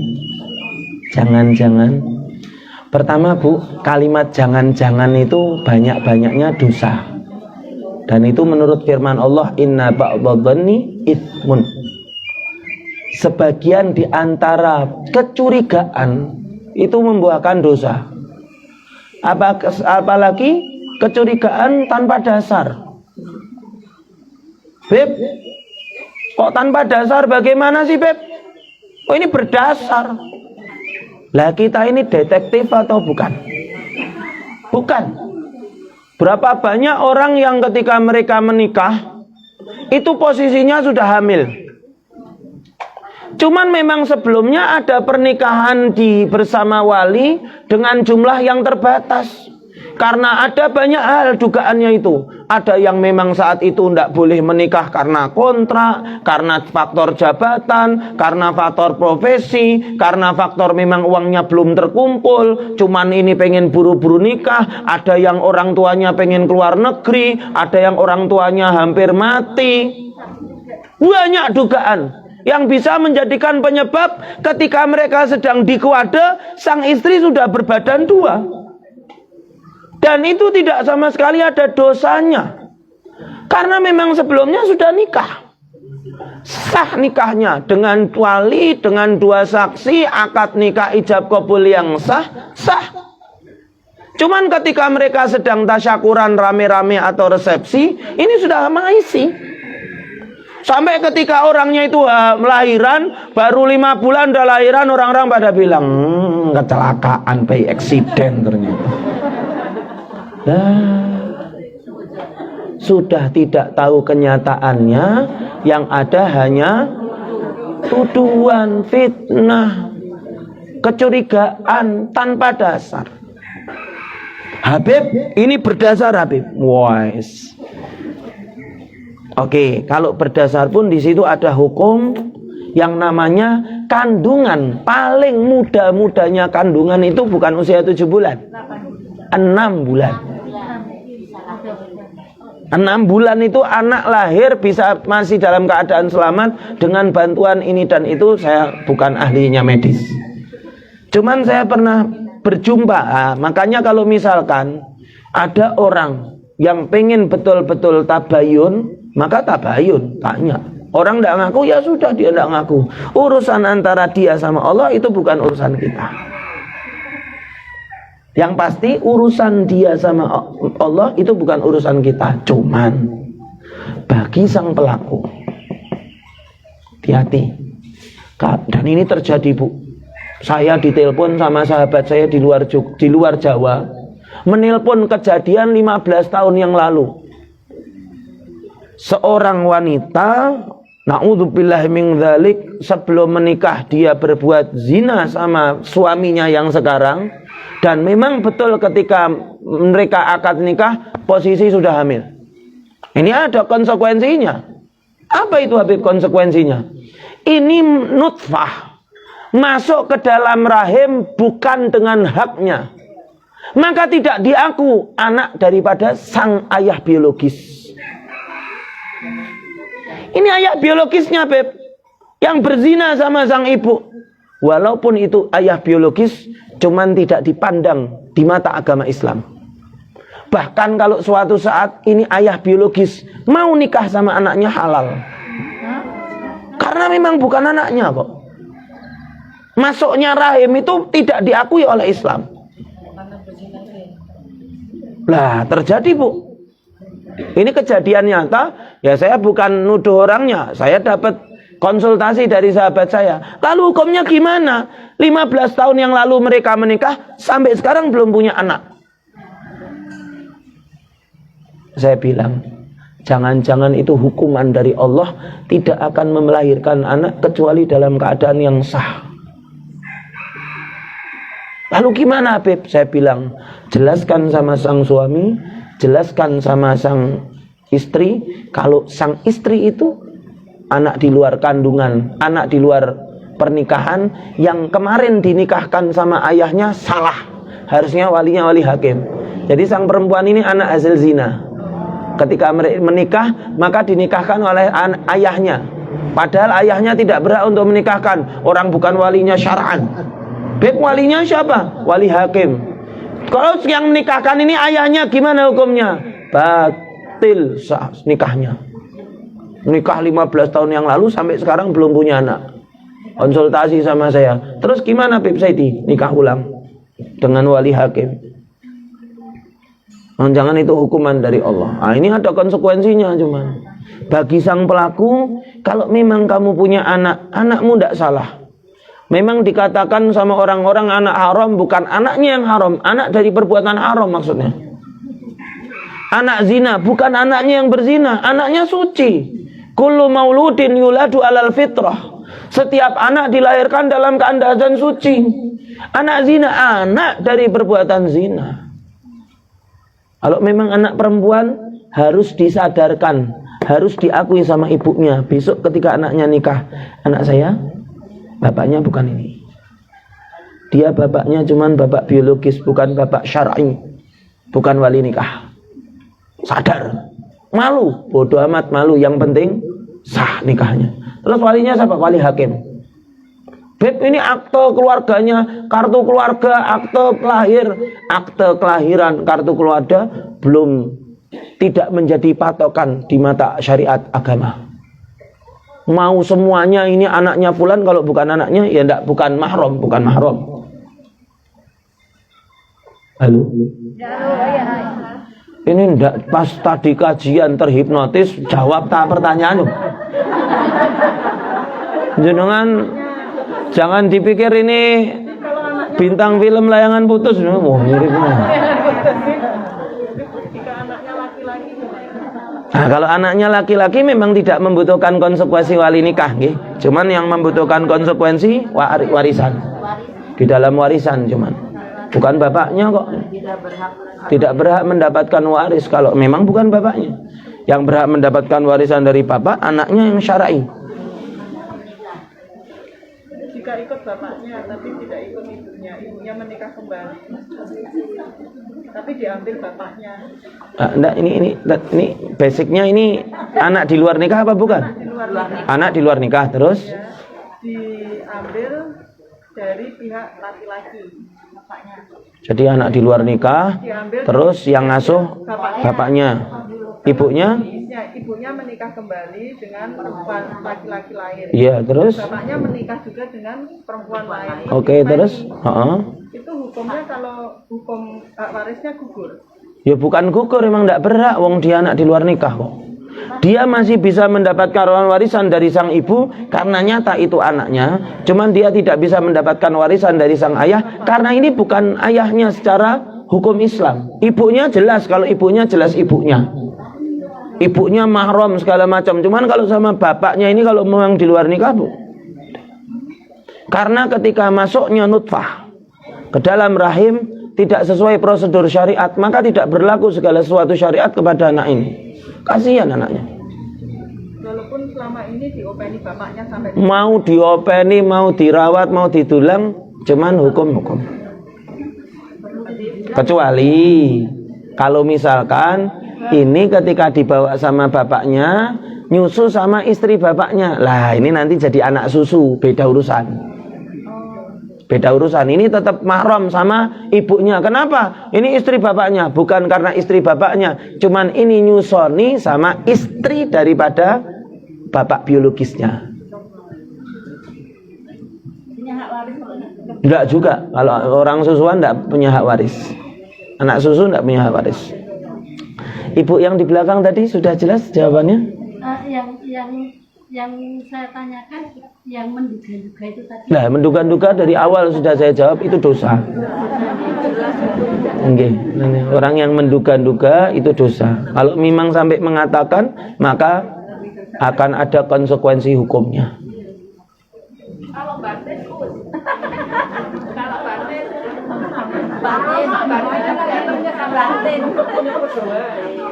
Pertama Bu, kalimat jangan-jangan itu banyak-banyaknya dosa. Dan itu menurut firman Allah, inna ba'dadhanni itsmun. Sebagian di antara kecurigaan itu membuahkan dosa. Apalagi kecurigaan tanpa dasar. Beb, kok tanpa dasar bagaimana sih Beb? Oh ini berdasar. Lah kita ini detektif atau bukan? Bukan. Berapa banyak orang yang ketika mereka menikah itu posisinya sudah hamil. Cuman memang sebelumnya ada pernikahan bersama wali dengan jumlah yang terbatas. Karena ada banyak hal dugaannya itu. Ada yang memang saat itu tidak boleh menikah karena kontrak, karena faktor jabatan, karena faktor profesi, karena faktor memang uangnya belum terkumpul. Cuman ini pengen buru-buru nikah. Ada yang orang tuanya pengen keluar negeri. Ada yang orang tuanya hampir mati. Banyak dugaan yang bisa menjadikan penyebab ketika mereka sedang dikuade, sang istri sudah berbadan 2. Dan itu tidak sama sekali ada dosanya. Karena memang sebelumnya sudah nikah. Sah nikahnya dengan wali, dengan 2 saksi, akad nikah ijab qabul yang sah. Cuman ketika mereka sedang tasyakuran rame-rame atau resepsi, ini sudah maisi. Sampai ketika orangnya itu melahiran, baru 5 bulan udah lahiran, orang-orang pada bilang, kecelakaan, by accident ternyata. Sudah tidak tahu kenyataannya, yang ada hanya tuduhan, fitnah, kecurigaan tanpa dasar. Habib, ini berdasar Habib. Wise. Oke, kalau berdasar pun di situ ada hukum yang namanya kandungan. Paling muda-mudanya kandungan itu bukan usia 7 bulan. 6 bulan. 6 bulan itu anak lahir bisa masih dalam keadaan selamat dengan bantuan ini dan itu. Saya bukan ahlinya medis. Cuman saya pernah berjumpa. Makanya kalau misalkan ada orang yang pengen betul-betul tabayun, maka tabayun, tanya. Orang tidak ngaku, ya sudah dia tidak ngaku. Urusan antara dia sama Allah itu bukan urusan kita. Yang pasti urusan dia sama Allah itu bukan urusan kita. Cuman bagi sang pelaku, hati-hati. Dan ini terjadi Bu. Saya ditelepon sama sahabat saya di luar Jawa, menelpon kejadian 15 tahun yang lalu. Seorang wanita, na'udzubillahi min dzalik, sebelum menikah dia berbuat zina sama suaminya yang sekarang, dan memang betul ketika mereka akad nikah posisi sudah hamil. Ini ada konsekuensinya. Apa itu Habib konsekuensinya? Ini nutfah masuk ke dalam rahim bukan dengan haknya, maka tidak diaku anak daripada sang ayah biologis. Ini ayah biologisnya Beb, yang berzina sama sang ibu. Walaupun itu ayah biologis, cuman tidak dipandang di mata agama Islam. Bahkan kalau suatu saat ini ayah biologis mau nikah sama anaknya, halal. Karena memang bukan anaknya kok. Masuknya rahim itu tidak diakui oleh Islam. Lah terjadi Bu. Ini kejadian nyata. Ya saya bukan nuduh orangnya. Saya dapat konsultasi dari sahabat saya. Lalu hukumnya gimana? 15 tahun yang lalu mereka menikah, sampai sekarang belum punya anak. Saya bilang, jangan-jangan itu hukuman dari Allah, tidak akan melahirkan anak kecuali dalam keadaan yang sah. Lalu gimana Habib? Saya bilang, jelaskan sama sang suami, jelaskan sama sang istri, kalau sang istri itu anak di luar kandungan, anak di luar pernikahan, yang kemarin dinikahkan sama ayahnya salah, harusnya walinya wali hakim. Jadi sang perempuan ini anak hasil zina. Ketika menikah, maka dinikahkan oleh ayahnya. Padahal ayahnya tidak berhak untuk menikahkan. Orang bukan walinya syar'an. Beb, walinya siapa? Wali hakim. Kalau yang menikahkan ini ayahnya, gimana hukumnya? Batil sah nikahnya. Nikah 15 tahun yang lalu sampai sekarang belum punya anak. Konsultasi sama saya. Terus gimana Beb Saidi? Nikah ulang dengan wali hakim. Jangan itu hukuman dari Allah. Nah, ini ada konsekuensinya cuman. Bagi sang pelaku, kalau memang kamu punya anak, anakmu tidak salah. Memang dikatakan sama orang-orang anak haram, bukan anaknya yang haram, anak dari perbuatan haram maksudnya. Anak zina, bukan anaknya yang berzina, anaknya suci. Kullu mauludin yuladu alal fitrah. Setiap anak dilahirkan dalam keadaan suci. Anak zina, anak dari perbuatan zina. Kalau memang anak perempuan, harus disadarkan, harus diakui sama ibunya. Besok ketika anaknya nikah, anak saya, bapaknya bukan ini. Dia bapaknya cuman bapak biologis, bukan bapak syar'i, bukan wali nikah. Sadar, malu, bodoh amat malu. Yang penting sah nikahnya. Terus walinya siapa? Wali hakim. Beb, ini akte keluarganya, kartu keluarga, akte lahir, akte kelahiran, kartu keluarga belum, tidak menjadi patokan di mata syariat agama. Mau semuanya ini anaknya fulan, kalau bukan anaknya ya enggak, bukan mahram, bukan mahram. Halo? Ini enggak pas tadi kajian terhipnotis jawab tak pertanyaan. Jenengan jangan dipikir ini bintang film layangan putus. Oh, miripnya. Nah, kalau anaknya laki-laki memang tidak membutuhkan konsekuensi wali nikah, nggih. Cuman yang membutuhkan konsekuensi warisan. Di dalam warisan cuman. Bukan bapaknya kok. Tidak berhak mendapatkan waris kalau memang bukan bapaknya. Yang berhak mendapatkan warisan dari bapak, anaknya yang syar'i. Jika ikut bapaknya tapi tidak ikut ibunya, ibunya menikah kembali, tapi diambil bapaknya. Enggak, ini basicnya ini anak di luar nikah apa bukan? Anak di luar nikah terus? Ya, diambil dari pihak laki-laki, bapaknya. Jadi anak di luar nikah, Diambil terus yang ngasuh bapaknya. Ibunya? Ibunya menikah kembali dengan perempuan laki-laki lain. Iya, terus? Bapaknya menikah juga dengan perempuan lain. Oke, terus? Itu hukumnya kalau hukum hak warisnya gugur. Ya bukan gugur, emang tidak berhak, wong dia anak di luar nikah kok. Dia masih bisa mendapatkan warisan dari sang ibu karena nyata itu anaknya. Cuman dia tidak bisa mendapatkan warisan dari sang ayah karena ini bukan ayahnya secara hukum Islam. Ibunya jelas, kalau ibunya jelas ibunya. Ibunya mahram segala macam. Cuman kalau sama bapaknya ini kalau memang di luar nikah, Bu. Karena ketika masuknya nutfah ke dalam rahim tidak sesuai prosedur syariat, maka tidak berlaku segala sesuatu syariat kepada anak ini. Kasihan anaknya. Walaupun selama ini diopeni bapaknya sampai mau diopeni, mau dirawat, mau didulang, cuman hukum. Kecuali kalau misalkan ini ketika dibawa sama bapaknya, nyusu sama istri bapaknya. Lah ini nanti jadi anak susu, beda urusan. Beda urusan. Ini tetap mahram sama ibunya. Kenapa? Ini istri bapaknya. Bukan karena istri bapaknya. Cuman ini nyusoni sama istri daripada bapak biologisnya. Enggak juga. Kalau orang susuan enggak punya hak waris. Anak susu enggak punya hak waris. Ibu yang di belakang tadi sudah jelas jawabannya? Yang saya tanyakan, yang menduga-duga itu tadi. Nah, menduga-duga dari awal sudah saya jawab itu dosa. Okay. Orang yang menduga-duga itu dosa. Kalau memang sampai mengatakan, maka akan ada konsekuensi hukumnya. kalau batin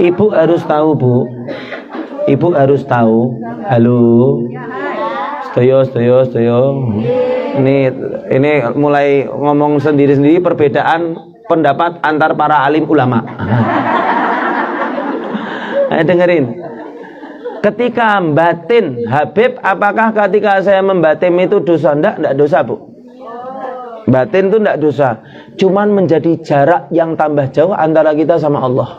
Ibu harus tahu, Bu. Ibu harus tahu. Halo. Setuju. Ini mulai ngomong sendiri-sendiri perbedaan pendapat antar para alim ulama. Ayo dengerin. Ketika batin, Habib, apakah ketika saya membatin itu dosa? Enggak dosa, Bu. Batin itu enggak dosa. Cuman menjadi jarak yang tambah jauh antara kita sama Allah.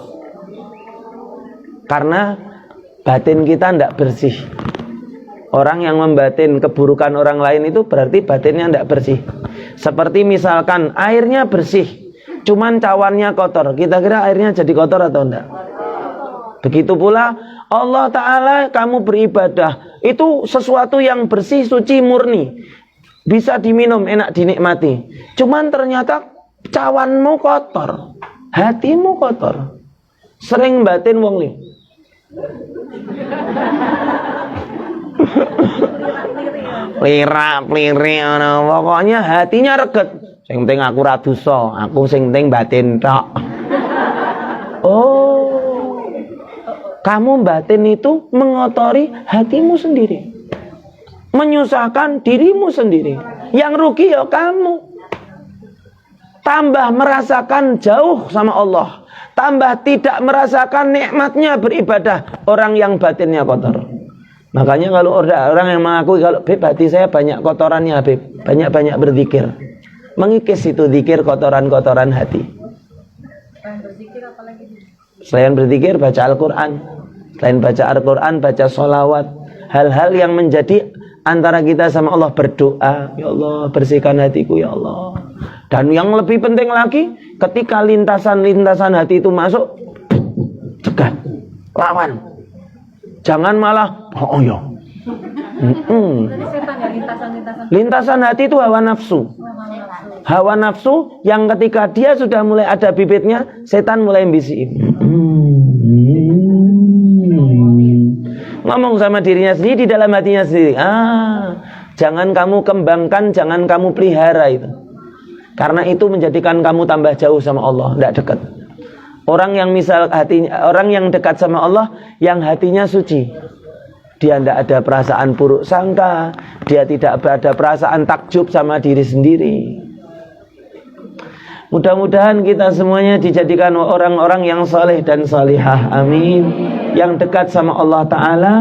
Karena batin kita enggak bersih. Orang yang membatin keburukan orang lain itu berarti batinnya enggak bersih. Seperti misalkan airnya bersih, cuman cawannya kotor. Kita kira airnya jadi kotor atau enggak? Begitu pula Allah Ta'ala, kamu beribadah itu sesuatu yang bersih, suci, murni, bisa diminum, enak dinikmati. Cuman ternyata cawanmu kotor, hatimu kotor. Sering batin wong li. Plira-pliri, pokoknya hatinya reget. Sing penting aku ra dosa, aku sing penting batin tok. Oh, kamu batin itu mengotori hatimu sendiri, menyusahkan dirimu sendiri. Yang rugi ya kamu. Tambah merasakan jauh sama Allah, tambah tidak merasakan nikmatnya beribadah orang yang batinnya kotor. Makanya kalau orang yang mengakui, kalau Beb, hati saya banyak kotorannya, Beb, banyak-banyak berzikir, mengikis itu zikir kotoran-kotoran hati. Selain berzikir, baca Al-Quran. Selain baca Al-Quran, baca sholawat. Hal-hal yang menjadi antara kita sama Allah, berdoa, ya Allah bersihkan hatiku ya Allah. Dan yang lebih penting lagi, ketika lintasan-lintasan hati itu masuk, cegah, lawan. Jangan malah oh ya. Lintasan hati itu hawa nafsu. Hawa nafsu yang ketika dia sudah mulai ada bibitnya, setan mulai bisikin. Ngomong sama dirinya sendiri di dalam hatinya sendiri. Jangan kamu kembangkan, jangan kamu pelihara itu. Karena itu menjadikan kamu tambah jauh sama Allah, tidak dekat. Orang yang orang yang dekat sama Allah, yang hatinya suci, dia tidak ada perasaan buruk sangka, dia tidak ada perasaan takjub sama diri sendiri. Mudah-mudahan kita semuanya dijadikan orang-orang yang saleh dan salihah, amin. Yang dekat sama Allah Ta'ala,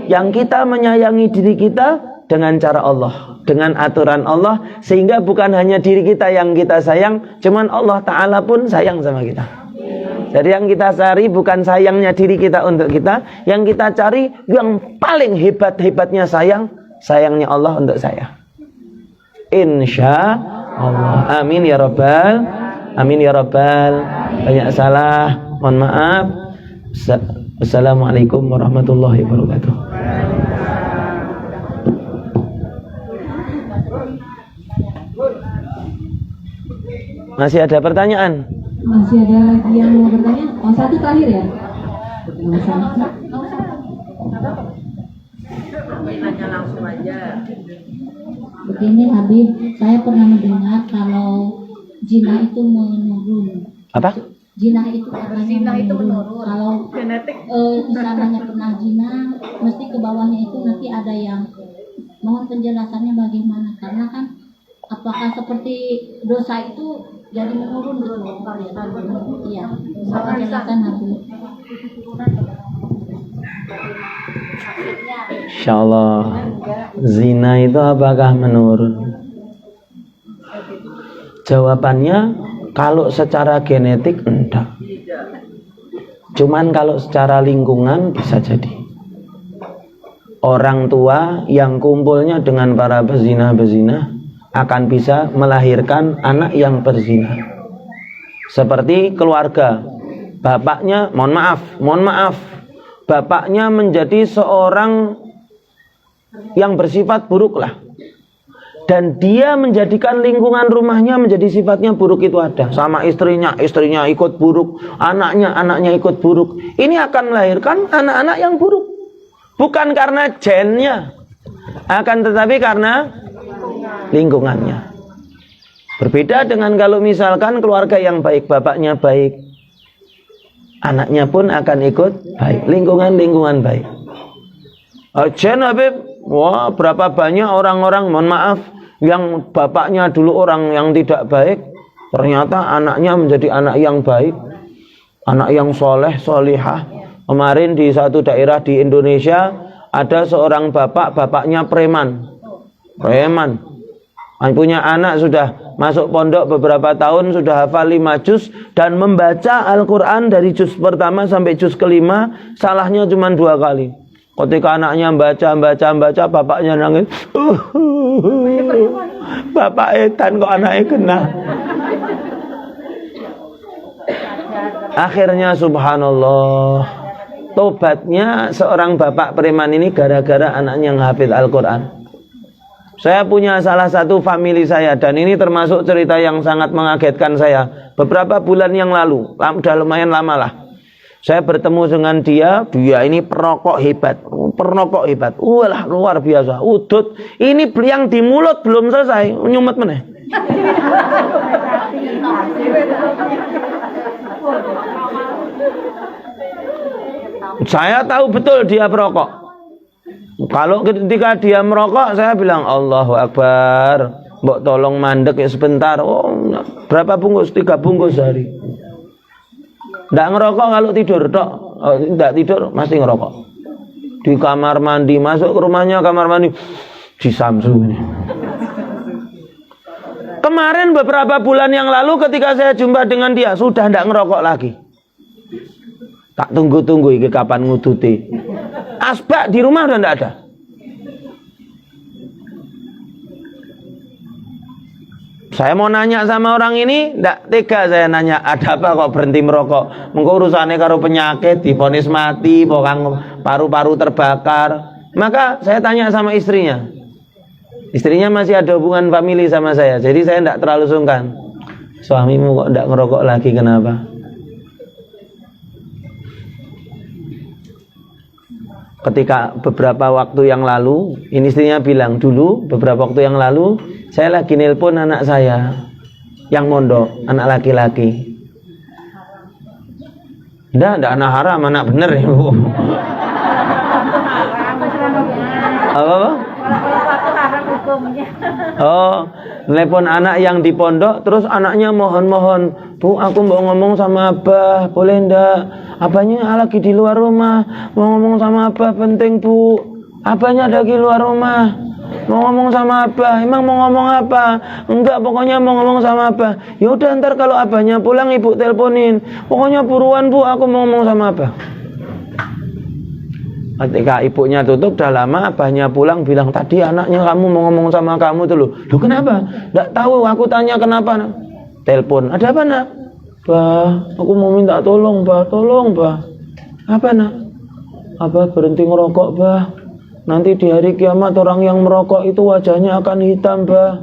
yang kita menyayangi diri kita dengan cara Allah, dengan aturan Allah, sehingga bukan hanya diri kita yang kita sayang, cuman Allah Ta'ala pun sayang sama kita. Jadi yang kita cari bukan sayangnya diri kita untuk kita, yang kita cari yang paling hebat-hebatnya sayangnya Allah untuk saya. Insya Allah. Amin ya Rabbal. Amin ya Rabbal. Banyak salah, mohon maaf. Assalamualaikum warahmatullahi wabarakatuh. Masih ada pertanyaan? Masih ada lagi yang mau bertanya? Oh, satu terakhir ya? Tanya langsung aja. Begini Habib, saya pernah mendengar kalau zina itu menurun. Apa? Zina itu katanya menurun. Kalau Genetik. misalnya pernah zina, mesti ke bawahnya itu nanti ada yang mohon penjelasannya bagaimana? Karena kan apakah seperti dosa itu jadi menurun gitu? Iya, penjelasan Habib. Insyaallah, zina itu apakah menurun? Jawabannya, kalau secara genetik enggak. Cuman kalau secara lingkungan bisa jadi. Orang tua yang kumpulnya dengan para bezina-bezina akan bisa melahirkan anak yang berzina. Seperti keluarga, bapaknya, mohon maaf, bapaknya menjadi seorang yang bersifat buruk lah, dan dia menjadikan lingkungan rumahnya menjadi sifatnya buruk. Itu ada sama istrinya ikut buruk, anaknya ikut buruk. Ini akan melahirkan anak-anak yang buruk, bukan karena gennya, akan tetapi karena lingkungannya. Berbeda dengan kalau misalkan keluarga yang baik, bapaknya baik, anaknya pun akan ikut baik. Lingkungan baik. Ajen Habib, wah berapa banyak orang-orang, mohon maaf, yang bapaknya dulu orang yang tidak baik, ternyata anaknya menjadi anak yang baik, anak yang soleh, solihah, Kemarin di satu daerah di Indonesia ada seorang bapak, bapaknya preman. Punya anak sudah masuk pondok beberapa tahun, sudah hafal 5 juz dan membaca Al-Quran dari juz pertama sampai juz kelima, salahnya cuma 2 kali. Ketika anaknya baca, bapaknya nangis. Bapak edan kok anaknya kena. Akhirnya subhanallah, tobatnya seorang bapak preman ini gara-gara anaknya menghafal Al-Quran. Saya punya salah satu famili saya, dan ini termasuk cerita yang sangat mengagetkan saya. Beberapa bulan yang lalu, udah lumayan lama lah, saya bertemu dengan dia ini perokok hebat. Walah, luar biasa, udut. Ini yang di mulut belum selesai, nyumet meneh. Saya tahu betul dia perokok. Kalau ketika dia merokok, saya bilang Allahu Akbar, mbok tolong mandek ya sebentar. Oh, berapa bungkus? 3 bungkus sehari. Nggak ngerokok kalau tidur tok. Oh, nggak tidur masih ngerokok. Di kamar mandi, masuk ke rumahnya kamar mandi di Samsu ini. Kemarin beberapa bulan yang lalu ketika saya jumpa dengan dia, sudah nggak ngerokok lagi. Tak tunggu-tunggu iki kapan nguduti. Asbak di rumah udah nggak ada. Saya mau nanya sama orang ini, nggak tega saya nanya, ada apa kok berhenti merokok? Mengko urusannya karo penyakit, divonis mati, pokoknya paru-paru terbakar. Maka saya tanya sama istrinya. Istrinya masih ada hubungan famili sama saya, jadi saya nggak terlalu sungkan. Suamimu kok nggak ngerokok lagi, kenapa? Ketika beberapa waktu yang lalu, ini istrinya bilang, dulu beberapa waktu yang lalu saya lagi nelpon anak saya yang mondok, anak laki-laki. Enggak anak haram, anak bener ya Bu. Apa? Oh, nelpon anak yang di pondok, terus anaknya mohon-mohon, Bu, aku mau ngomong sama Abah, boleh ndak? Abahnya lagi di luar rumah, mau ngomong sama Abah, penting Bu. Abahnya ada di luar rumah, mau ngomong sama Abah. Emang mau ngomong apa? Enggak, pokoknya mau ngomong sama Abah. Ya udah, ntar kalau Abahnya pulang Ibu teleponin. Pokoknya buruan Bu, aku mau ngomong sama Abah. Ketika ibunya tutup, dah lama Abahnya pulang bilang, tadi anaknya kamu mau ngomong sama kamu tuh loh. Loh kenapa? Nggak tahu, aku tanya kenapa. Telepon, ada apa nak? Bah, aku mau minta tolong bah, tolong bah. Apa nak? Abah berhenti ngerokok bah. Nanti di hari kiamat orang yang merokok itu wajahnya akan hitam bah.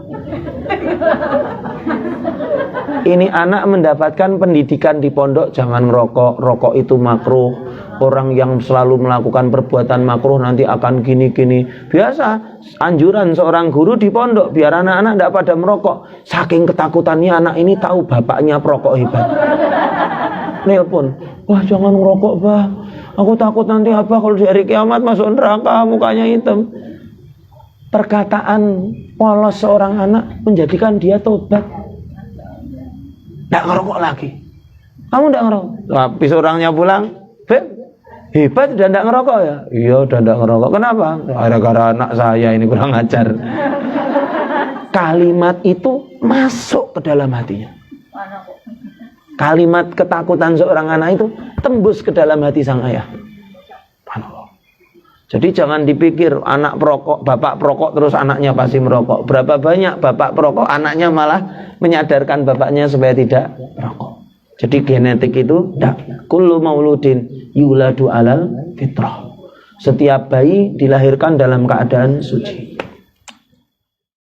Ini anak mendapatkan pendidikan di pondok, jangan ngerokok, rokok itu makruh. Orang yang selalu melakukan perbuatan makruh nanti akan gini-gini. Biasa, anjuran seorang guru di pondok biar anak-anak tidak pada merokok. Saking ketakutannya anak ini tahu bapaknya perokok hebat. Nelpon, wah jangan ngerokok bah. Aku takut nanti apa kalau di hari kiamat masuk neraka mukanya hitam. Perkataan polos seorang anak menjadikan dia tobat. Tidak ngerokok lagi. Kamu tidak ngerokok. Habis orangnya pulang, hebat udah tidak ngerokok ya? Iya udah tidak ngerokok. Kenapa? Gara-gara anak saya ini kurang ajar. Kalimat itu masuk ke dalam hatinya. Kalimat ketakutan seorang anak itu tembus ke dalam hati sang ayah. Jadi jangan dipikir anak perokok, bapak perokok terus anaknya pasti merokok. Berapa banyak bapak perokok, anaknya malah menyadarkan bapaknya supaya tidak merokok. Jadi genetik itu tidak. Kullu mauludin yuladu alal fitrah. Setiap bayi dilahirkan dalam keadaan suci.